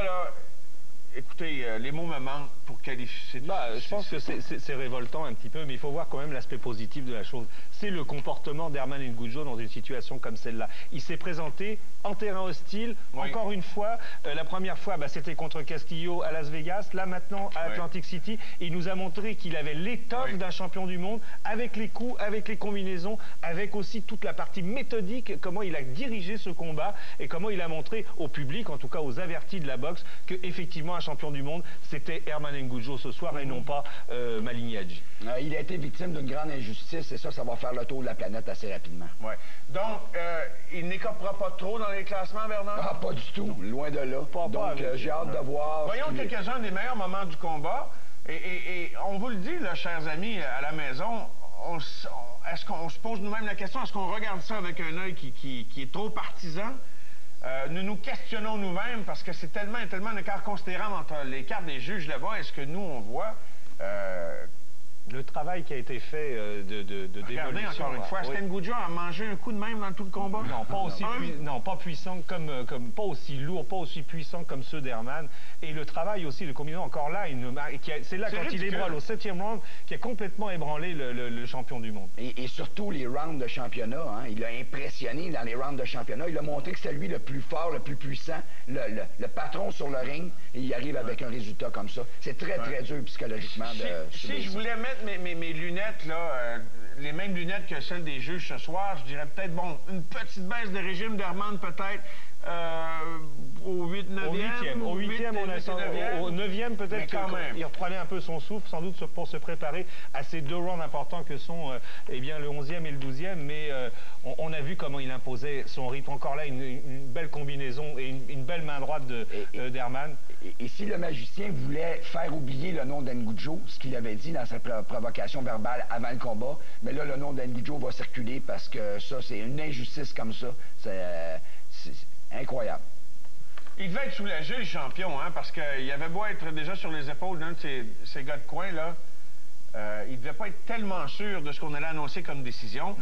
écoutez, les mots me manquent pour qualifier. Je pense que c'est révoltant un petit peu, mais il faut voir quand même l'aspect positif de la chose. C'est le comportement d'Herman Ngudjo dans une situation comme celle-là. Il s'est présenté en terrain hostile, encore une fois. La première fois, c'était contre Castillo à Las Vegas. Là, maintenant, à Atlantic City. Il nous a montré qu'il avait l'étoffe d'un champion du monde, avec les coups, avec les combinaisons, avec aussi toute la partie méthodique, comment il a dirigé ce combat et comment il a montré au public, en tout cas aux avertis de la boxe, qu'effectivement, un champion du monde, c'était Herman Ngudjo ce soir et non pas Malignaggi. Il a été victime d'une grande injustice et ça va faire le tour de la planète assez rapidement. Ouais. Donc, il n'écopera pas trop dans les classements, Bernard? Ah, pas du tout. Loin de là. Donc, j'ai hâte de voir. Voyons quelques-uns des meilleurs moments du combat. Et on vous le dit, là, chers amis, à la maison, est-ce qu'on se pose nous-mêmes la question, est-ce qu'on regarde ça avec un œil qui est trop partisan? Nous nous questionnons nous-mêmes parce que c'est tellement un écart considérable entre les cartes des juges là-bas et ce que nous, on voit. Le travail qui a été fait de dévolution. Regardez encore une fois, est-ce qu'Ngudjo a mangé un coup de même dans tout le combat? Non, pas aussi pas puissant pas aussi lourd, pas aussi puissant comme ceux d'Herman. Et le travail aussi, le combinaison, encore là, c'est là quand il ébranle au 7e round, qui a complètement ébranlé le champion du monde. Et surtout les rounds de championnat, hein, il a impressionné dans les rounds de championnat. Il a montré que c'est lui le plus fort, le plus puissant, le patron sur le ring, et il arrive avec un résultat comme ça. C'est très dur psychologiquement. Si je voulais mettre mes lunettes, là, les mêmes lunettes que celles des juges ce soir, je dirais peut-être, bon, une petite baisse de régime d'Herman, peut-être, au 8e, 9e. Au 8e, on a au 9e, peut-être qu'il reprenait un peu son souffle, sans doute pour se préparer à ces deux rounds importants que sont le 11e et le 12e, mais on a vu comment il imposait son rythme. Encore là, une belle combinaison et une belle main droite d'Herman. Et si le magicien voulait faire oublier le nom d'Ngudjo, ce qu'il avait dit dans sa provocation verbale avant le combat, mais là, le nom d'Ngudjo va circuler parce que ça, c'est une injustice comme ça. C'est incroyable. Il devait être soulagé, le champion, hein, parce qu'il avait beau être déjà sur les épaules d'un de ces gars de coin, là. Il ne devait pas être tellement sûr de ce qu'on allait annoncer comme décision.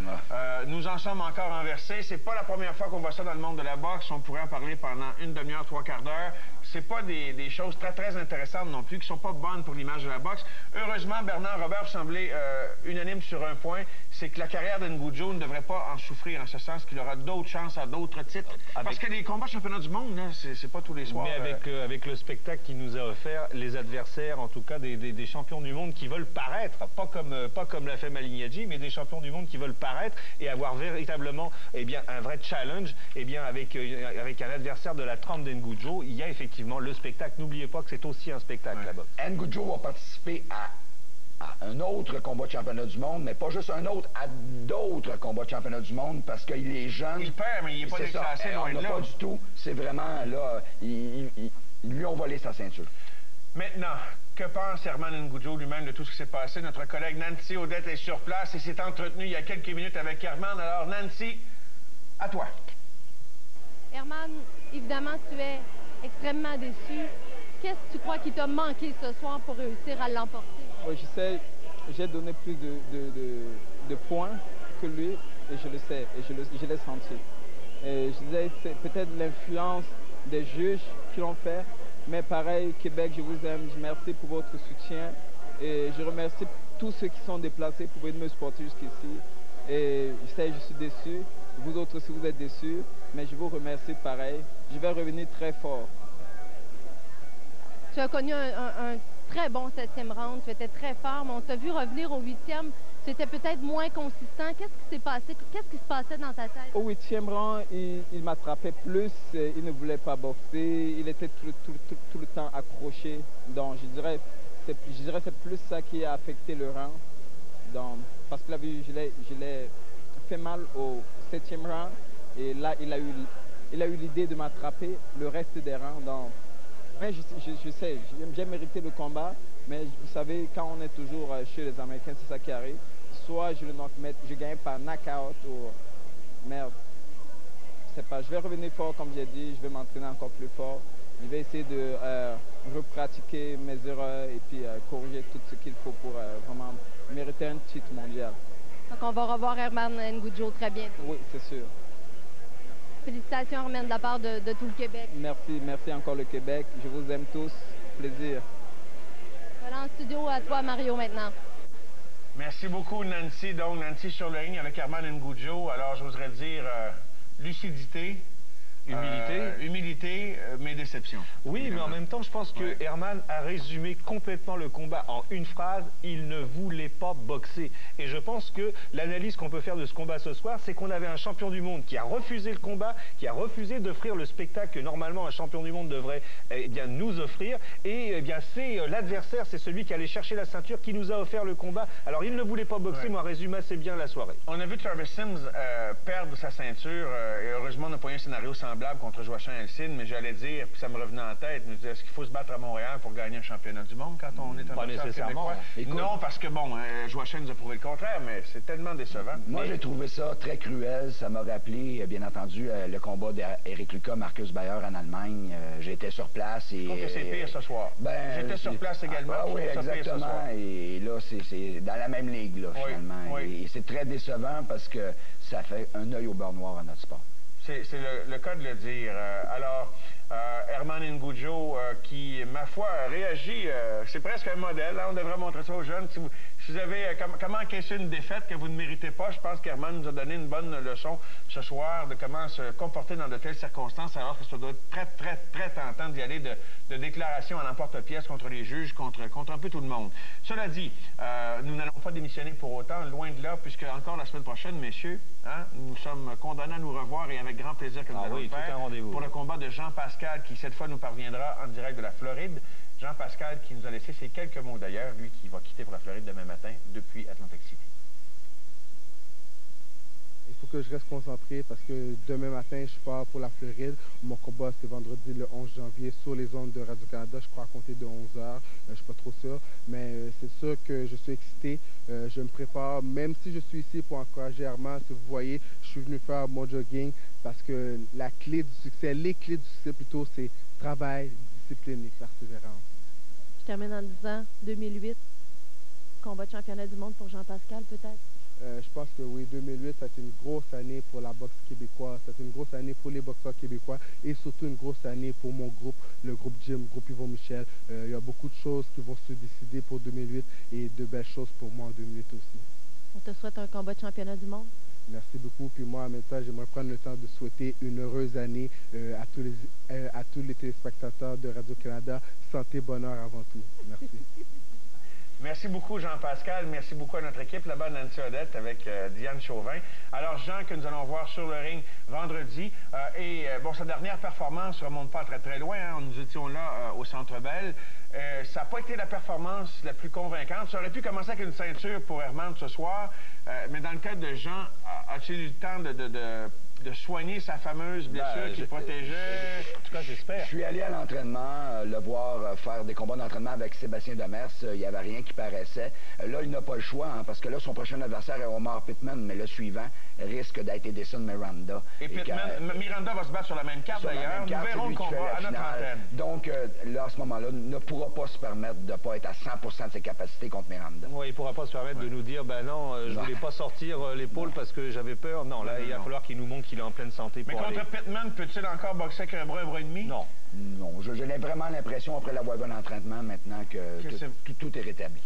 Nous en sommes encore renversés. C'est pas la première fois qu'on voit ça dans le monde de la boxe. On pourrait en parler pendant une demi-heure, 3/4 d'heure. C'est pas des choses très intéressantes non plus, qui sont pas bonnes pour l'image de la boxe. Heureusement, Bernard Robert semblait unanime sur un point, c'est que la carrière d'Ngudjo ne devrait pas en souffrir, en ce sens qu'il aura d'autres chances à d'autres titres. Parce que les combats championnats du monde, c'est pas tous les soirs. Mais avec le spectacle qu'il nous a offert, les adversaires, en tout cas des champions du monde qui veulent paraître, pas comme l'a fait Malignaggi, mais des champions du monde qui veulent paraître et avoir véritablement un vrai challenge, avec un adversaire de la trempe d'Ngudjo, il y a effectivement le spectacle. N'oubliez pas que c'est aussi un spectacle là-bas. Ngudjo va participer à un autre combat de championnat du monde, mais pas juste un autre, à d'autres combats de championnat du monde, parce qu'il est jeune. Il perd, mais il n'est pas déclassé loin de là. Pas du tout. C'est vraiment, là, lui ont volé sa ceinture. Maintenant, que pense Herman Ngudjo lui-même de tout ce qui s'est passé? Notre collègue Nancy Odette est sur place et s'est entretenue il y a quelques minutes avec Herman. Alors, Nancy, à toi. Herman, évidemment, tu es extrêmement déçu. Qu'est-ce que tu crois qui t'a manqué ce soir pour réussir à l'emporter? Oui, je sais, j'ai donné plus de points que lui, et je le sais, et je l'ai senti. Et je disais, c'est peut-être l'influence des juges qui l'ont fait, mais pareil, Québec, je vous aime, je merci pour votre soutien, et je remercie tous ceux qui sont déplacés pour venir me supporter jusqu'ici. Et je sais, je suis déçu, vous autres aussi vous êtes déçus, mais je vous remercie pareil. Je vais revenir très fort. Tu as connu un très bon 7e round, tu étais très fort, mais on t'a vu revenir au 8e, tu étais peut-être moins consistant. Qu'est-ce qui s'est passé? Qu'est-ce qui se passait dans ta tête? Au 8e round, il m'attrapait plus, il ne voulait pas boxer, il était tout le temps accroché. Donc je dirais c'est plus ça qui a affecté le round. Donc, parce que là, je l'ai fait mal au 7e round. Et là, il a eu l'idée de m'attraper le reste des rounds. Mais je sais, j'ai mérité le combat. Mais vous savez, quand on est toujours chez les Américains, c'est ça qui arrive. Soit je le knock-mets, je gagne par knockout ou merde. Je sais pas, je vais revenir fort comme j'ai dit, je vais m'entraîner encore plus fort. Je vais essayer de repratiquer mes erreurs et puis corriger tout ce qu'il faut pour vraiment mériter un titre mondial. Donc on va revoir Herman Ngoujo très bientôt. Oui, c'est sûr. Félicitations Herman de la part de tout le Québec. Merci, merci encore le Québec. Je vous aime tous. Plaisir. Voilà en studio à toi Mario maintenant. Merci beaucoup Nancy. Donc Nancy sur le ring avec Herman Ngoujo. Alors j'oserais dire lucidité. Humilité, mais déception. Oui, évidemment. Mais en même temps, je pense que Herman a résumé complètement le combat en une phrase. Il ne voulait pas boxer. Et je pense que l'analyse qu'on peut faire de ce combat ce soir, c'est qu'on avait un champion du monde qui a refusé le combat, qui a refusé d'offrir le spectacle que normalement un champion du monde devrait nous offrir. Et c'est l'adversaire, c'est celui qui allait chercher la ceinture qui nous a offert le combat. Alors il ne voulait pas boxer, moi résume assez bien la soirée. On a vu Travis Sims perdre sa ceinture et heureusement on n'a pas eu un scénario semblable contre Joachim Elsine, mais j'allais dire, puis ça me revenait en tête, est-ce qu'il faut se battre à Montréal pour gagner un championnat du monde quand on est un boxeur québécois? Non, parce que bon, Joachim nous a prouvé le contraire, mais c'est tellement décevant. Moi, j'ai trouvé ça très cruel. Ça m'a rappelé, bien entendu, le combat d'Eric Lucas, Marcus Bayer en Allemagne. J'étais sur place et... Je trouve que c'est pire ce soir. J'étais sur place également. Oui, exactement. Et là, c'est dans la même ligue, là, finalement. Et c'est très décevant parce que ça fait un œil au beurre noir à notre sport. C'est le cas de le dire. Herman Ngoujo, qui, ma foi, réagit, c'est presque un modèle. Hein, on devrait montrer ça aux jeunes. Si vous avez comment encaisser une défaite que vous ne méritez pas, je pense qu'Herman nous a donné une bonne leçon ce soir de comment se comporter dans de telles circonstances, alors que ça doit être très, très, très tentant d'y aller de déclarations à l'emporte-pièce contre les juges, contre un peu tout le monde. Cela dit, nous n'allons pas démissionner pour autant, loin de là, puisque encore la semaine prochaine, messieurs, hein, nous sommes condamnés à nous revoir et avec grand plaisir que nous allons le faire pour le combat de Jean Pascal, qui cette fois nous parviendra en direct de la Floride. Jean Pascal qui nous a laissé ces quelques mots d'ailleurs, lui qui va quitter pour la Floride demain matin depuis Atlantic City. Il faut que je reste concentré parce que demain matin, je pars pour la Floride. Mon combat, c'est vendredi le 11 janvier sur les ondes de Radio-Canada. Je crois à compter de 11 h. Je ne suis pas trop sûr, mais c'est sûr que je suis excité. Je me prépare, même si je suis ici pour encourager Herman. Si vous voyez, je suis venu faire mon jogging parce que la clé du succès, les clés du succès plutôt, c'est travail, discipline et persévérance. Je termine en disant 2008, combat de championnat du monde pour Jean Pascal peut-être? Je pense que oui, 2008, ça a été une grosse année pour la boxe québécoise, ça a été une grosse année pour les boxeurs québécois et surtout une grosse année pour mon groupe, le groupe Jim, le groupe Yvon Michel. Il y a beaucoup de choses qui vont se décider pour 2008 et de belles choses pour moi en 2008 aussi. On te souhaite un combat de championnat du monde? Merci beaucoup. Puis moi, en même temps, j'aimerais prendre le temps de souhaiter une heureuse année à tous les téléspectateurs de Radio-Canada. Santé, bonheur avant tout. Merci. Merci beaucoup, Jean-Pascal. Merci beaucoup à notre équipe là-bas, Nancy Odette, avec Diane Chauvin. Alors, Jean, que nous allons voir sur le ring vendredi. Bon, sa dernière performance ne remonte pas très, très loin. Hein. Nous étions là au Centre Bell. Ça n'a pas été la performance la plus convaincante. Ça aurait pu commencer avec une ceinture pour Herman ce soir. Mais dans le cas de Jean, as-tu eu le temps de soigner sa fameuse blessure qui protégeait? En tout cas, j'espère. Je suis allé à l'entraînement, le voir faire des combats d'entraînement avec Sébastien Demers. Il n'y avait rien qui paraissait. Là, il n'a pas le choix, hein, parce que là, son prochain adversaire est Omar Pittman, mais le suivant risque d'être Edison Miranda. Et Miranda va se battre sur la même carte, d'ailleurs. Nous verrons le combat à notre antenne. Donc, là, à ce moment-là, ne pourra pas se permettre de ne pas être à 100% de ses capacités contre Miranda. Oui, il ne pourra pas se permettre de nous dire, ben non, je ne voulais pas sortir l'épaule parce que j'avais peur. Non, là, il va falloir qu'il nous montre qu'il est en pleine santé pour aller. Mais contre Pittman, peut-il encore boxer avec un bras et demi? Non. Non, j'ai vraiment l'impression, après l'avoir vu en entraînement, maintenant que tout est rétabli.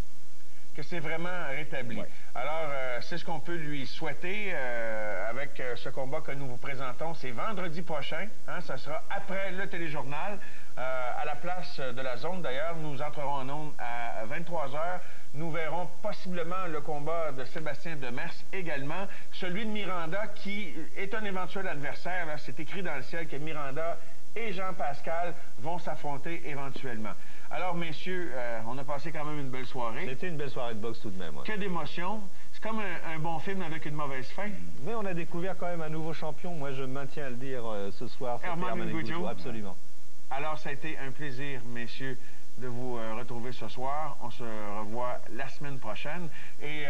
Que c'est vraiment rétabli. Oui. Alors, c'est ce qu'on peut lui souhaiter avec ce combat que nous vous présentons. C'est vendredi prochain. Hein, ça sera après le téléjournal. À la place de la zone, d'ailleurs, nous entrerons en ondes à 23 h. Nous verrons possiblement le combat de Sébastien Demers également. Celui de Miranda, qui est un éventuel adversaire. C'est écrit dans le ciel que Miranda et Jean Pascal vont s'affronter éventuellement. Alors, messieurs, on a passé quand même une belle soirée. C'était une belle soirée de boxe tout de même. Ouais. Que d'émotions. C'est comme un bon film avec une mauvaise fin. Mais on a découvert quand même un nouveau champion. Moi, je maintiens à le dire ce soir. Herman Ngoujo. Absolument. Alors, ça a été un plaisir, messieurs, de vous retrouver ce soir. On se revoit la semaine prochaine. Et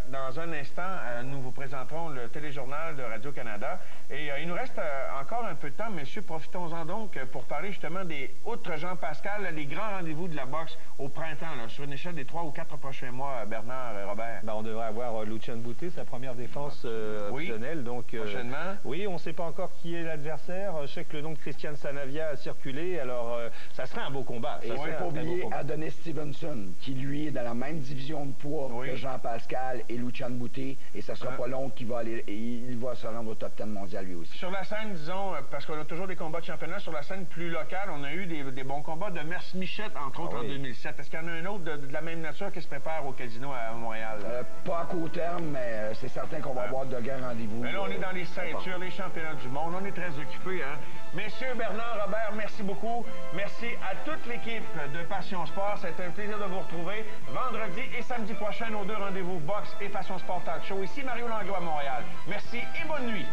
dans un instant, nous vous présenterons le téléjournal de Radio-Canada. Et il nous reste encore un peu de temps, messieurs. Profitons-en donc pour parler justement des, outre Jean-Pascal, les grands rendez-vous de la boxe au printemps, là, sur une échelle des 3 ou 4 prochains mois, Bernard et Robert. Ben, on devrait avoir Lucian Boutet, sa première défense optionnelle. Donc, prochainement. Oui, on ne sait pas encore qui est l'adversaire. Je sais que le nom de Christian Sanavia a circulé. Alors, ça serait un beau combat. Et il ne faut pas oublier Adonis Stevenson, qui lui est dans la même division de poids que Jean-Pascal et Lucian Boutet. Et ça ne sera pas long qu'il va aller, et il va se rendre au top 10 mondial lui aussi. Sur la scène, disons, parce qu'on a toujours des combats de championnat, sur la scène plus locale, on a eu des bons combats de Mers Michette, entre autres, en 2007. Est-ce qu'il y en a un autre de la même nature qui se prépare au casino à Montréal? Pas à court terme, mais c'est certain qu'on va avoir de grands rendez-vous. Mais là, on est dans les ceintures, les championnats du monde. On est très occupés, hein? Messieurs, Bernard, Robert, merci beaucoup. Merci à toute l'équipe de Passion Sport. C'est un plaisir de vous retrouver vendredi et samedi prochain aux 2 rendez-vous boxe et Passion Sport Talk Show. Ici Mario Langlois à Montréal. Merci et bonne nuit.